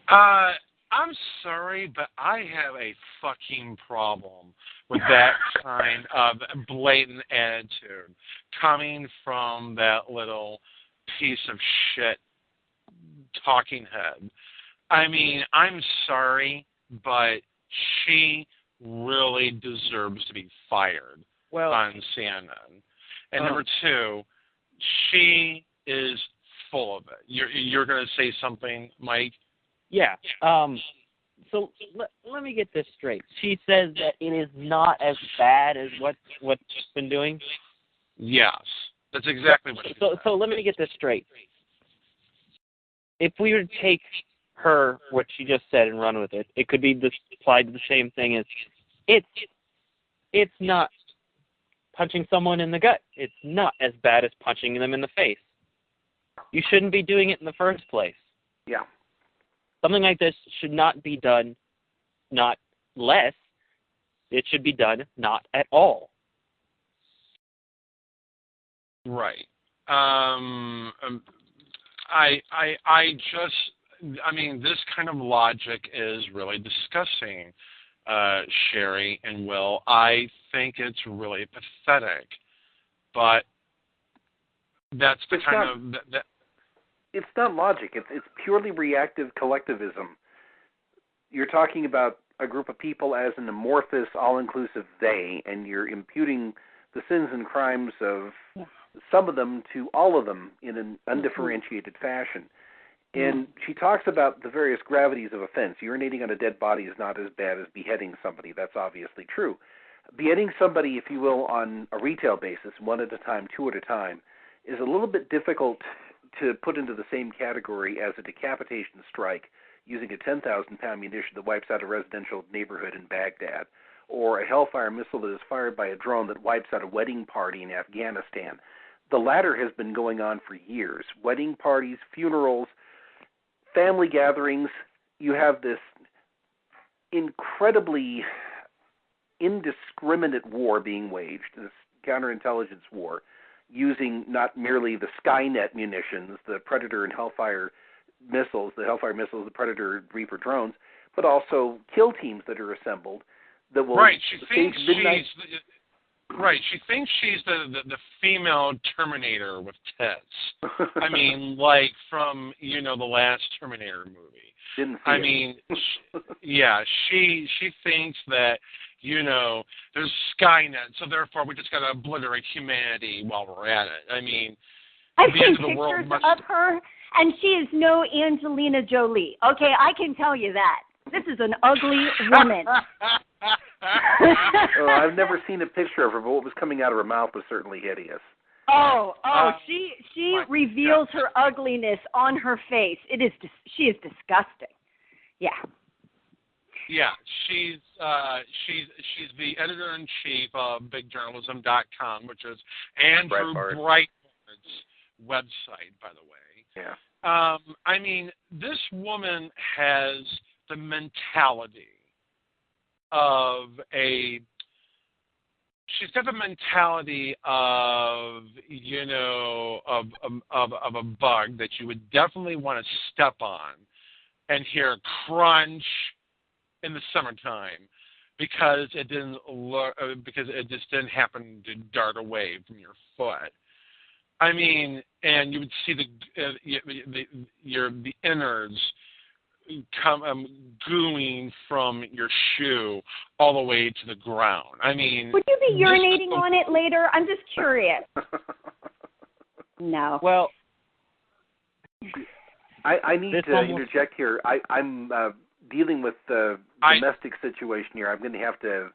I'm sorry, but I have a fucking problem with that kind of blatant attitude coming from that little piece of shit talking head. I mean, I'm sorry, but she really deserves to be fired on CNN. And number two, she is full of it. You're going to say something, Mike? Yeah. So let me get this straight. She says that it is not as bad as what's been doing? Yes. That's exactly what she said. So let me get this straight. If we were to take her, what she just said, and run with it, it could be applied to the same thing as it's not punching someone in the gut. It's not as bad as punching them in the face. You shouldn't be doing it in the first place. Yeah. Something like this should not be done, not less. It should be done not at all. Right. This kind of logic is really disgusting, Sherry and Will. I think it's really pathetic, but that's the It's not logic. It's purely reactive collectivism. You're talking about a group of people as an amorphous, all-inclusive they, and you're imputing the sins and crimes of some of them to all of them in an undifferentiated fashion. And she talks about the various gravities of offense. Urinating on a dead body is not as bad as beheading somebody. That's obviously true. Beheading somebody, if you will, on a retail basis, one at a time, two at a time, is a little bit difficult to put into the same category as a decapitation strike using a 10,000-pound munition that wipes out a residential neighborhood in Baghdad, or a Hellfire missile that is fired by a drone that wipes out a wedding party in Afghanistan. The latter has been going on for years. Wedding parties, funerals, family gatherings, you have this incredibly indiscriminate war being waged, this counterintelligence war, using not merely the Skynet munitions, the Predator and Hellfire missiles, the Predator Reaper drones, but also kill teams that are assembled that will She thinks she's the female Terminator with tits. I mean, like from the last Terminator movie. She thinks that there's Skynet, so therefore we just got to obliterate humanity while we're at it. I mean, I've seen pictures of her, and she is no Angelina Jolie. Okay, I can tell you that. This is an ugly woman. I've never seen a picture of her, but what was coming out of her mouth was certainly hideous. She reveals her ugliness on her face. She is disgusting. Yeah. Yeah, she's the editor-in-chief of BigJournalism.com, which is Andrew Breitbart's website, by the way. Yeah. I mean, this woman has the mentality of she's got the mentality of of a bug that you would definitely want to step on and hear crunch in the summertime. because it didn't look because it just didn't happen to dart away from your foot. I mean, and you would see the innards come gooing from your shoe all the way to the ground. I mean, would you be urinating on it later? I'm just curious. No. Well, I need to interject here. I'm dealing with the domestic situation here. I'm going to have to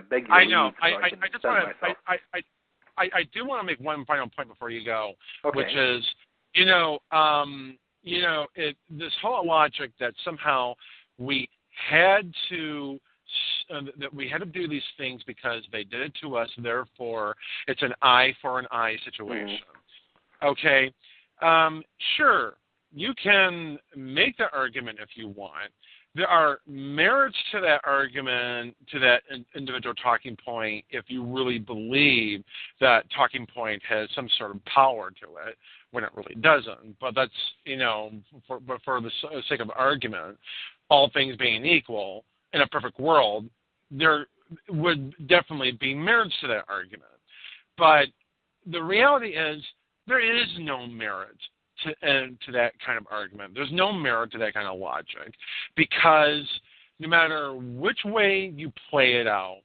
beg your leave. I know. So I just want to. I do want to make one final point before you go, okay. Which is, this whole logic that somehow we had to do these things because they did it to us. Therefore, it's an eye for an eye situation. Mm-hmm. Okay, sure, you can make the argument if you want. There are merits to that argument, to that individual talking point, if you really believe that talking point has some sort of power to it, when it really doesn't. But that's, for the sake of argument, all things being equal, in a perfect world, there would definitely be merits to that argument. But the reality is, there is no merit to that kind of argument. There's no merit to that kind of logic, because no matter which way you play it out,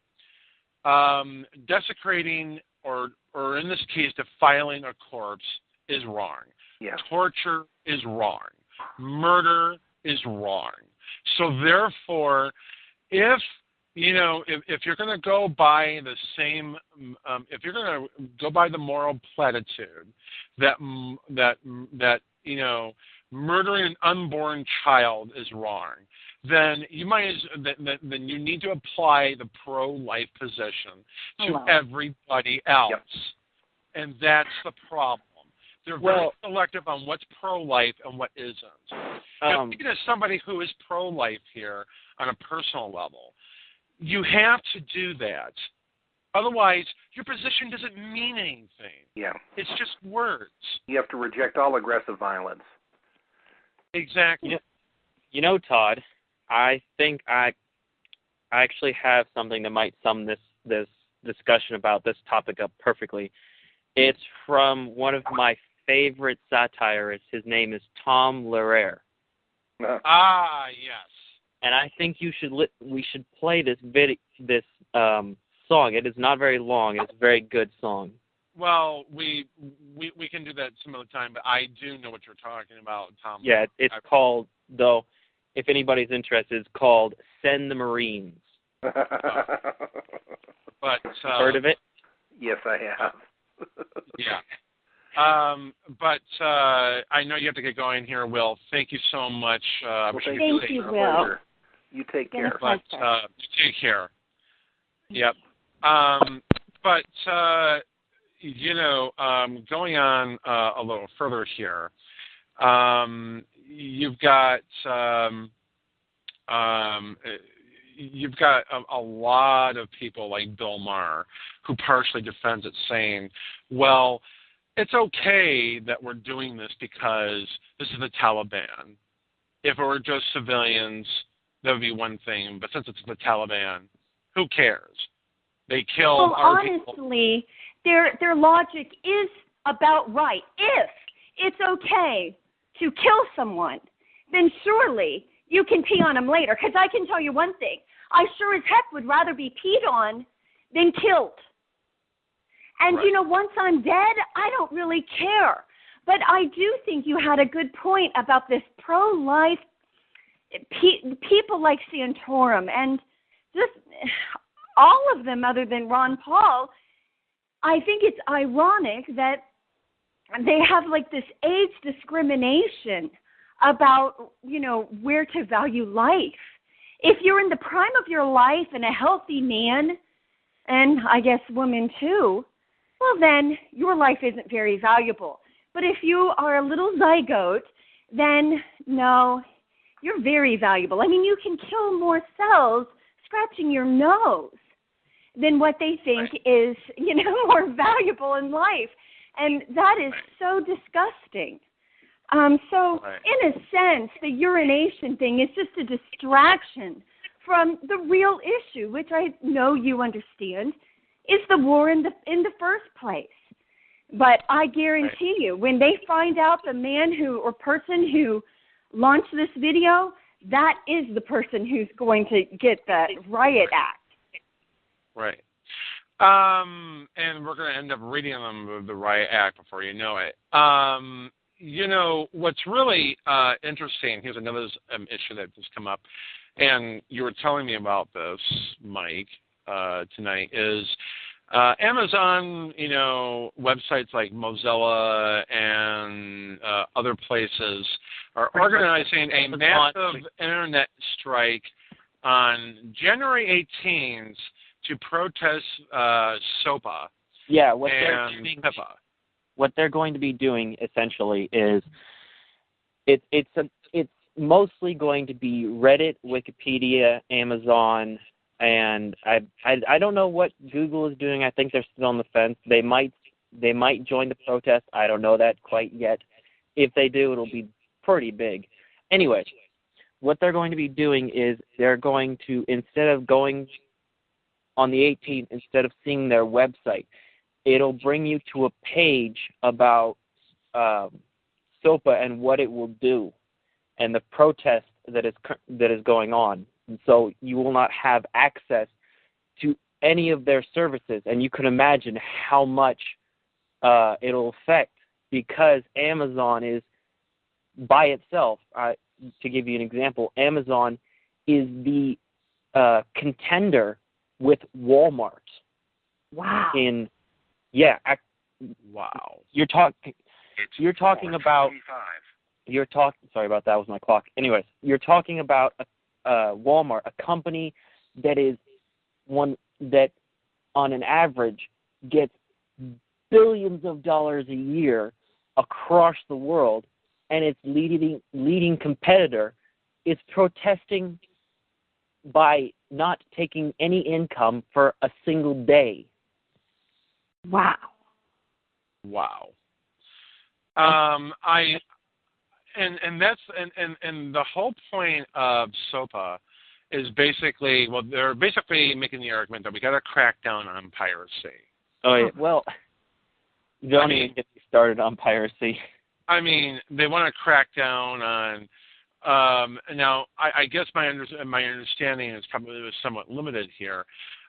desecrating or in this case defiling a corpse is wrong. Yeah. Torture is wrong. Murder is wrong. So therefore, if you're going to go by the same, if you're going to go by the moral platitude that murdering an unborn child is wrong, then then you need to apply the pro-life position to everybody else, and that's the problem. They're very selective on what's pro-life and what isn't. Speaking as somebody who is pro-life here on a personal level, you have to do that. Otherwise, your position doesn't mean anything. Yeah. It's just words. You have to reject all aggressive violence. Exactly. Todd, I think I actually have something that might sum this discussion about this topic up perfectly. It's from one of my favorite satirists. His name is Tom Lehrer. Ah, yes. And I think we should play this song. It is not very long. It's a very good song. Well, we can do that some other time, but I do know what you're talking about, Tom. Yeah, it's called, though, if anybody's interested, it's called Send the Marines. But heard of it? Yes, I have. Yeah. But I know you have to get going here, Will. Thank you so much. Thank you, Will. You take care. But you take care. Yep. But going on a little further here, you've got a lot of people like Bill Maher who partially defends it, saying, well, it's okay that we're doing this because this is the Taliban. If it were just civilians, that would be one thing. But since it's the Taliban, who cares? They kill our people. Honestly, their logic is about right. If it's okay to kill someone, then surely you can pee on them later. Because I can tell you one thing. I sure as heck would rather be peed on than killed. And, once I'm dead, I don't really care. But I do think you had a good point about this pro-life people like Santorum and just all of them other than Ron Paul. I think it's ironic that they have like this age discrimination about, where to value life. If you're in the prime of your life and a healthy man, and I guess woman too, well, then your life isn't very valuable. But if you are a little zygote, then no, you're very valuable. I mean, you can kill more cells scratching your nose than what they think is, more valuable in life. And that is so disgusting. In a sense, the urination thing is just a distraction from the real issue, which I know you understand, is the war in the first place. But I guarantee you, when they find out the man or person who launched this video, that is the person who's going to get the riot act. Right. And we're going to end up reading them the riot act before you know it. What's really interesting, here's another issue that just come up, and you were telling me about this, Mike, tonight, is Amazon, websites like Mozilla and other places are organizing a massive internet strike on January 18th to protest SOPA. Yeah, what they're going to be doing essentially is it's mostly going to be Reddit, Wikipedia, Amazon, and I don't know what Google is doing. I think they're still on the fence. They might join the protest. I don't know that quite yet. If they do, it'll be pretty big. Anyway, what they're going to be doing is they're going to, instead of going on the 18th, instead of seeing their website, it'll bring you to a page about SOPA and what it will do and the protest that is going on. And so you will not have access to any of their services. And you can imagine how much it'll affect, because Amazon is, by itself, to give you an example, Amazon is the contender with Walmart. Wow. Wow. You're talking about. Sorry about that. Was my clock. Anyways, you're talking about Walmart, a company that is one that, on an average, gets billions of dollars a year across the world, and its leading competitor is protesting by not taking any income for a single day. Wow. And the whole point of SOPA is basically, they're basically making the argument that we got to crack down on piracy. Oh yeah. Well, don't even get me started on piracy. I mean, they want to crack down on. Now, I guess my understanding is probably somewhat limited here.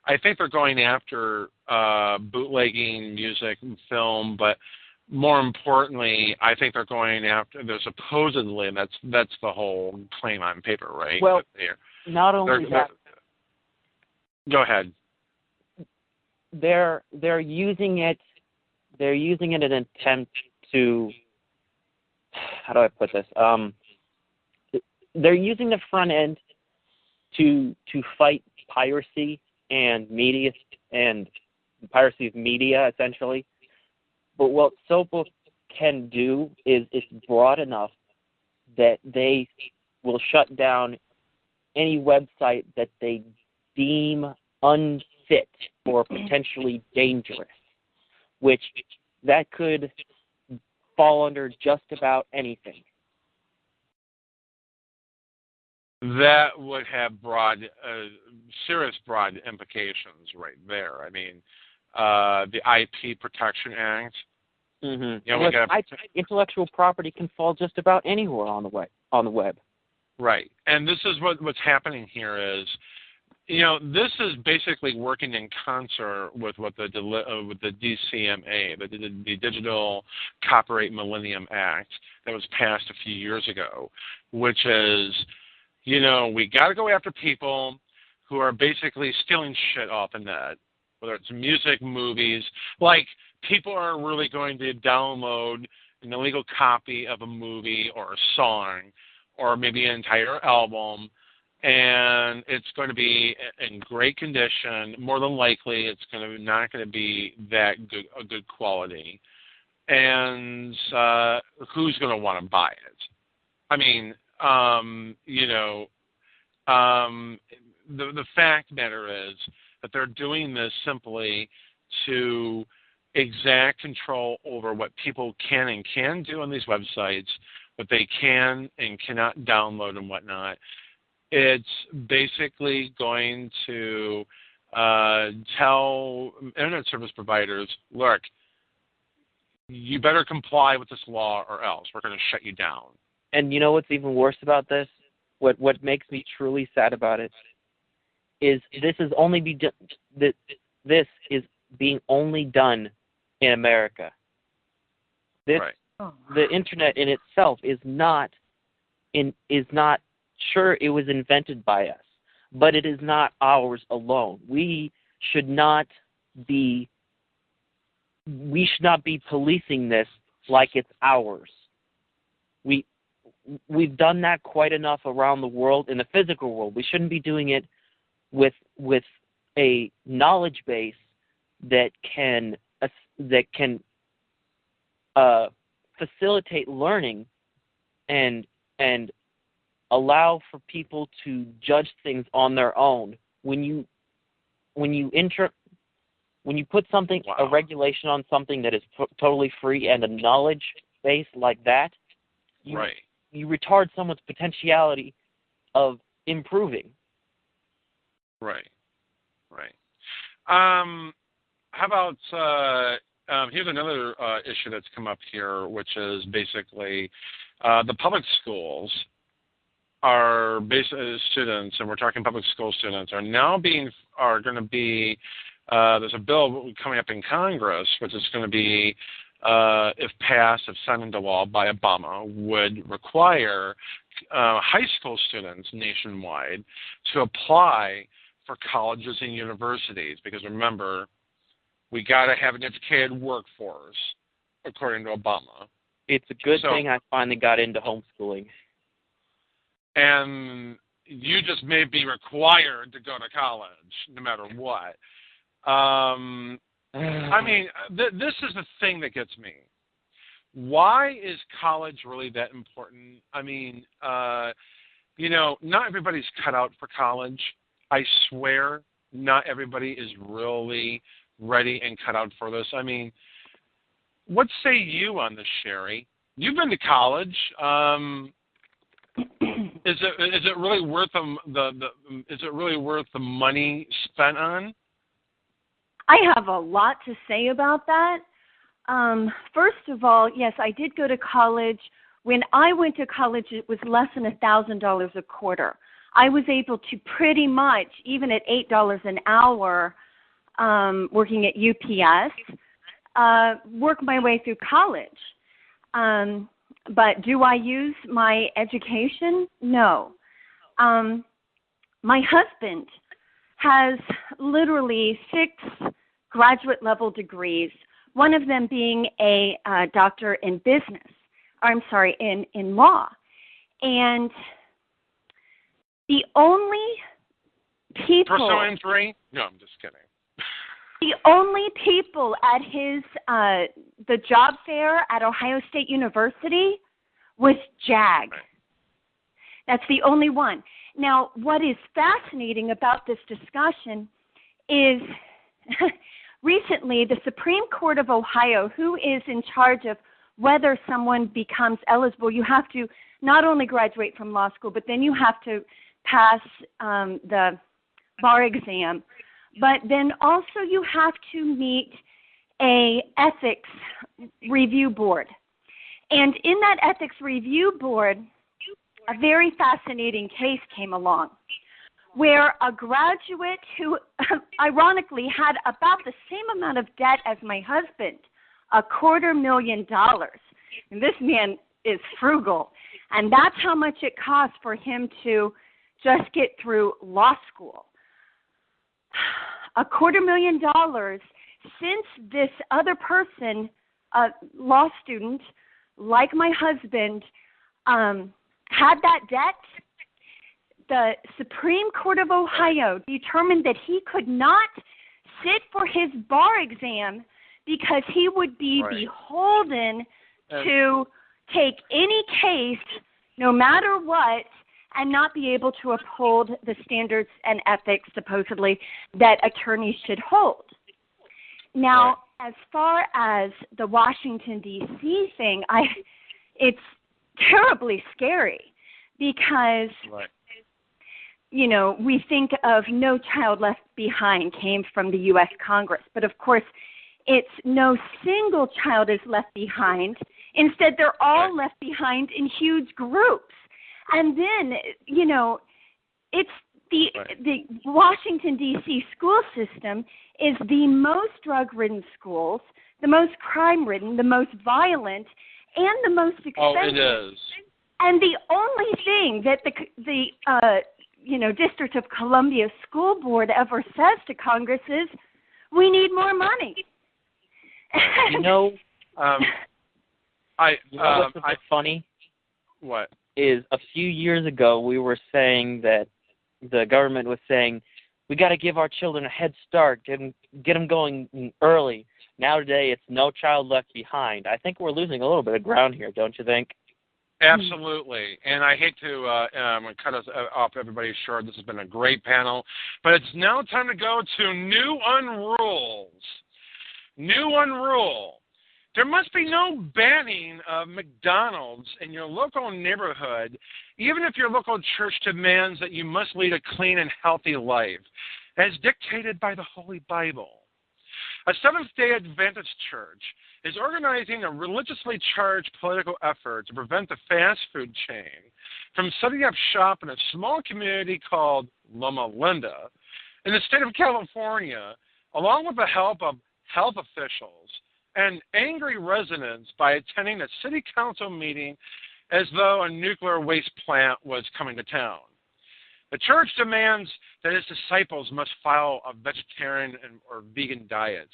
I think they're going after bootlegging music and film, but more importantly, I think they're going after. They're supposedly, and that's the whole claim on paper, right? Well, not only that. Go ahead. They're using it. They're using it in an attempt to. How do I put this? They're using the front end to fight piracy and media, and piracy of media, essentially. But what SOPA can do is it's broad enough that they will shut down any website that they deem unfit or potentially dangerous, which that could fall under just about anything. That would have serious broad implications right there. I mean, the IP Protection Act. Mm-hmm. Intellectual property can fall just about anywhere on the web. Right, and this is what's happening here is, this is basically working in concert with what the DCMA, the Digital Copyright Millennium Act, that was passed a few years ago, which is, we got to go after people who are basically stealing shit off the net, whether it's music, movies. Like, people are really going to download an illegal copy of a movie or a song or maybe an entire album, and it's going to be in great condition. More than likely, it's not going to be that good quality. And who's going to want to buy it? I mean, the fact matter is that they're doing this simply to exact control over what people can and can't do on these websites, what they can and cannot download and whatnot. It's basically going to tell internet service providers, look, you better comply with this law or else we're going to shut you down. And you know what's even worse about this? What makes me truly sad about it is this is being only done in America. This the internet in itself is not sure it was invented by us, but it is not ours alone. We should not be policing this like it's ours. We've done that quite enough around the world in the physical world. We shouldn't be doing it with a knowledge base that can facilitate learning and allow for people to judge things on their own. When you put something a regulation on something that is totally free and a knowledge base like that, you retard someone's potentiality of improving. Right. How about here's another issue that's come up here, which is basically the public schools are students, and we're talking public school students, are going to be there's a bill coming up in Congress, which is going to be, if passed, if signed into law by Obama, would require high school students nationwide to apply for colleges and universities, because remember, we got to have an educated workforce, according to Obama. It's a good thing I finally got into homeschooling. And you just may be required to go to college, no matter what. I mean, this is the thing that gets me. Why is college really that important? I mean, not everybody's cut out for college. I swear, not everybody is really ready and cut out for this. I mean, what say you on this, Sherry? You've been to college. Is it really worth the money spent on? I have a lot to say about that. First of all, yes, I did go to college. When I went to college, it was less than $1,000 a quarter. I was able to pretty much, even at $8 an hour, working at UPS, work my way through college. But do I use my education? No. My husband has literally 6 graduate-level degrees, one of them being a doctor in in law. And the only people... Personal injury? No, I'm just kidding. The only people at his the job fair at Ohio State University was JAG. That's the only one. Now, what is fascinating about this discussion is recently the Supreme Court of Ohio, who is in charge of whether someone becomes eligible, you have to not only graduate from law school, but then you have to pass the bar exam. But then also you have to meet a ethics review board. And in that ethics review board, a very fascinating case came along where a graduate who ironically had about the same amount of debt as my husband, $250,000. And this man is frugal. And that's how much it costs for him to just get through law school. $250,000, since this other person, a law student, like my husband, had that debt, the Supreme Court of Ohio determined that he could not sit for his bar exam because he would be beholden to take any case, no matter what, and not be able to uphold the standards and ethics, supposedly, that attorneys should hold. Now, as far as the Washington, D.C. thing, it's terribly scary because we think of No Child Left Behind came from the U.S. Congress, but of course, it's no single child is left behind. Instead, they're all left behind in huge groups. And then, it's the Washington, D.C. school system is the most drug-ridden schools, the most crime-ridden, the most violent, and the most expensive. Oh, it is. And the only thing that the District of Columbia School Board ever says to Congress is, we need more money. What's a bit funny? What? Is a few years ago we were saying that the government was saying, we got to give our children a head start, get them going early. Now today it's No Child Left Behind. I think we're losing a little bit of ground here, don't you think? Absolutely. And I hate to cut us off everybody short. This has been a great panel. But it's now time to go to New Unrules. New Unrule. There must be no banning of McDonald's in your local neighborhood, even if your local church demands that you must lead a clean and healthy life, as dictated by the Holy Bible. A Seventh-day Adventist church is organizing a religiously charged political effort to prevent the fast food chain from setting up shop in a small community called Loma Linda in the state of California, along with the help of health officials and angry residents by attending a city council meeting as though a nuclear waste plant was coming to town. The church demands that its disciples must follow a vegetarian or vegan diet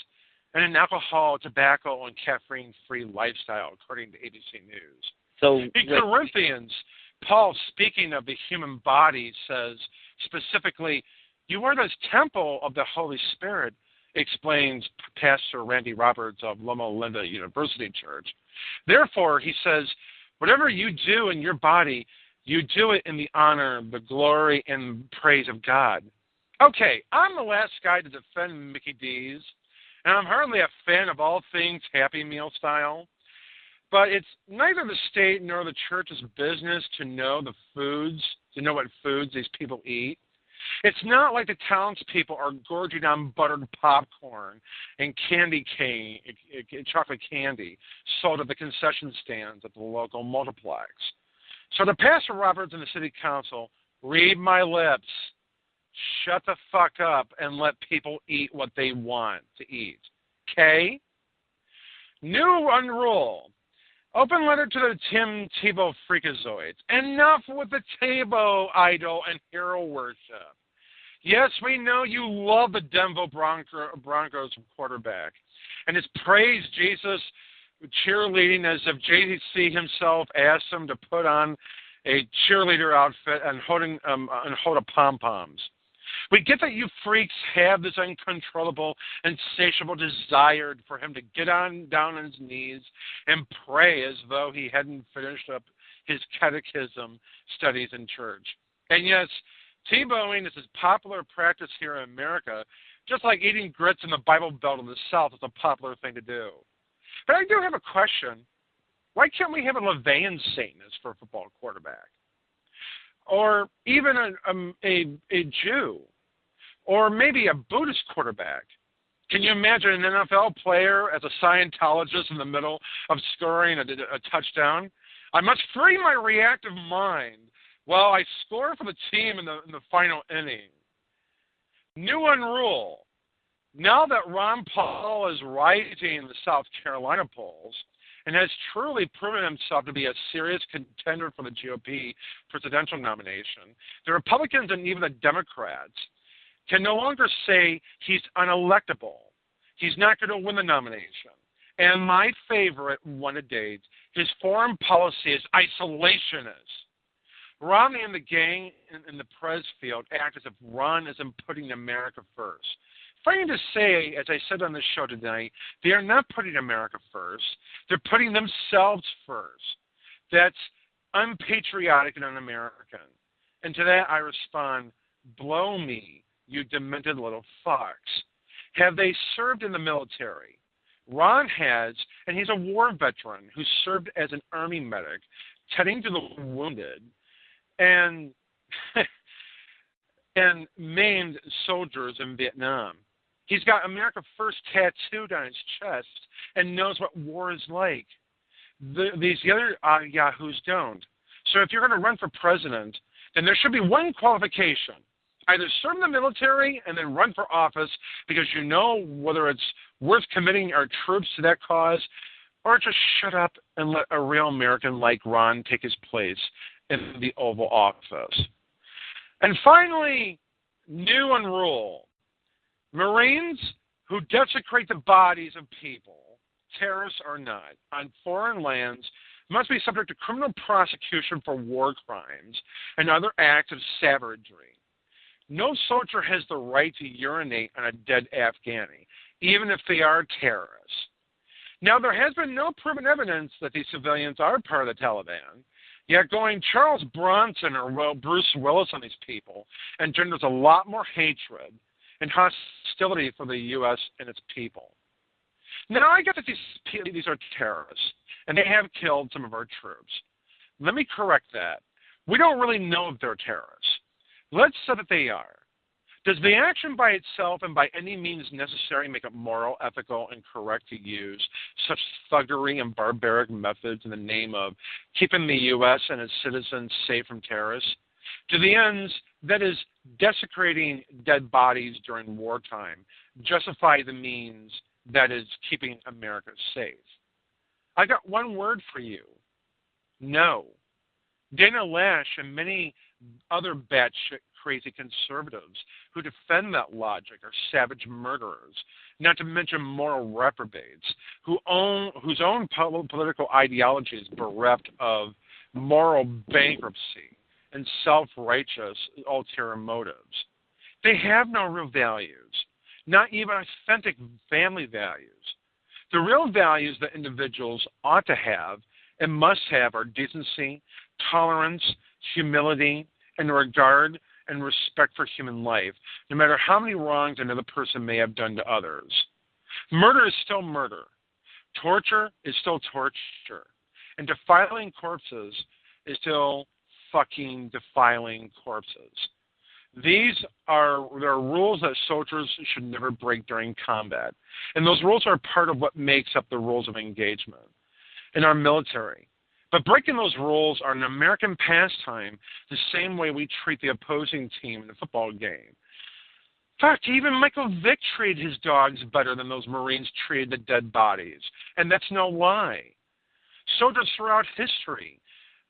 and an alcohol, tobacco, and caffeine-free lifestyle, according to ABC News. So in Corinthians, Paul, speaking of the human body, says specifically, you are the temple of the Holy Spirit, explains Pastor Randy Roberts of Loma Linda University Church. Therefore, he says, whatever you do in your body, you do it in the honor, the glory, and praise of God. Okay, I'm the last guy to defend Mickey D's, and I'm hardly a fan of all things Happy Meal style, but it's neither the state nor the church's business to know what foods these people eat. It's not like the townspeople are gorging on buttered popcorn and candy cane, chocolate candy, sold at the concession stands at the local multiplex. So to Pastor Roberts and the city council, read my lips, shut the fuck up, and let people eat what they want to eat. Okay? New Unrule. Open letter to the Tim Tebow freakazoids. Enough with the Tebow idol and hero worship. Yes, we know you love the Denver Broncos quarterback and his praise Jesus cheerleading as if JC himself asked him to put on a cheerleader outfit and hold a pom-poms. We get that you freaks have this uncontrollable, insatiable desire for him to get down on his knees and pray as though he hadn't finished up his catechism studies in church. And yes, T-bowing is a popular practice here in America, just like eating grits in the Bible Belt in the South is a popular thing to do. But I do have a question. Why can't we have a Levian Satanist for a football quarterback? Or even a Jew? Or maybe a Buddhist quarterback? Can you imagine an NFL player as a Scientologist in the middle of scoring a touchdown? I must free my reactive mind while I score for the team in the final inning. New Unrule. Now that Ron Paul is rising in the South Carolina polls and has truly proven himself to be a serious contender for the GOP presidential nomination, the Republicans and even the Democrats can no longer say he's unelectable. He's not going to win the nomination. And my favorite one to date, his foreign policy is isolationist. Romney and the gang in the Prez field act as if Ron isn't putting America first. Funny to say, as I said on this show tonight, they are not putting America first. They're putting themselves first. That's unpatriotic and un-American. And to that I respond, blow me, you demented little fucks. Have they served in the military? Ron has, and he's a war veteran who served as an Army medic, tending to the wounded. And and maimed soldiers in Vietnam. He's got America First tattooed on his chest and knows what war is like. These other yahoos don't. So if you're going to run for president, then there should be one qualification. Either serve in the military and then run for office because you know whether it's worth committing our troops to that cause, or just shut up and let a real American like Ron take his place in the Oval Office. And finally, new rule. Marines who desecrate the bodies of people, terrorists or not, on foreign lands must be subject to criminal prosecution for war crimes and other acts of savagery. No soldier has the right to urinate on a dead Afghani, even if they are terrorists. Now, there has been no proven evidence that these civilians are part of the Taliban, yet going Charles Bronson or Bruce Willis on these people engenders a lot more hatred and hostility for the U.S. and its people. Now, I get that these are terrorists, and they have killed some of our troops. Let me correct that. We don't really know if they're terrorists. Let's say that they are. Does the action by itself and by any means necessary make it moral, ethical, and correct to use such thuggery and barbaric methods in the name of keeping the U.S. and its citizens safe from terrorists? To the ends, that is, desecrating dead bodies during wartime, justify the means, that is, keeping America safe? I got one word for you. No. Dana Lash and many other batshit crazy conservatives who defend that logic are savage murderers, not to mention moral reprobates whose own political ideology is bereft of moral bankruptcy and self-righteous ulterior motives. They have no real values, not even authentic family values. The real values that individuals ought to have and must have are decency, tolerance, humility, and regard and respect for human life, no matter how many wrongs another person may have done to others. Murder is still murder. Torture is still torture. And defiling corpses is still fucking defiling corpses. There are rules that soldiers should never break during combat. And those rules are part of what makes up the rules of engagement in our military. But breaking those rules are an American pastime the same way we treat the opposing team in a football game. In fact, even Michael Vick treated his dogs better than those Marines treated the dead bodies. And that's no lie. Soldiers throughout history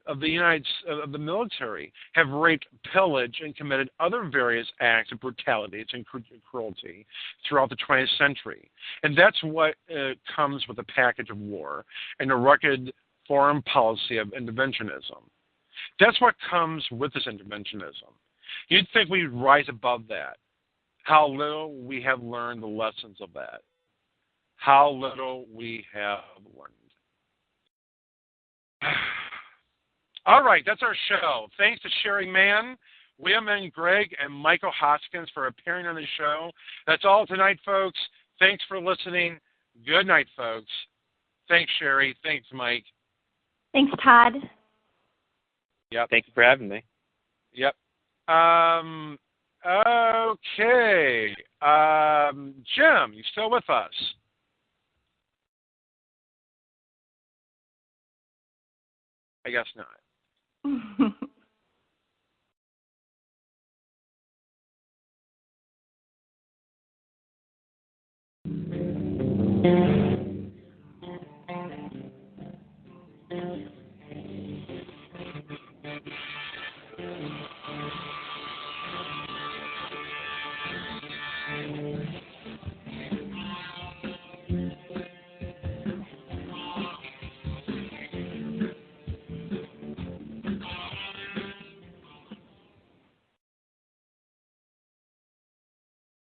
of the military have raped, pillaged, and committed other various acts of brutalities and cruelty throughout the 20th century. And that's what comes with the package of war and a rugged foreign policy of interventionism. That's what comes with this interventionism. You'd think we'd rise above that. How little we have learned the lessons of that. How little we have learned. All right, that's our show. Thanks to Sherry Mann, William and Greg, and Michael Hoskins for appearing on the show. That's all tonight, folks. Thanks for listening. Good night, folks. Thanks, Sherry. Thanks, Mike. Thanks, Todd. Yep. Thank you for having me. Yep. Okay. Jim, you still with us? I guess not.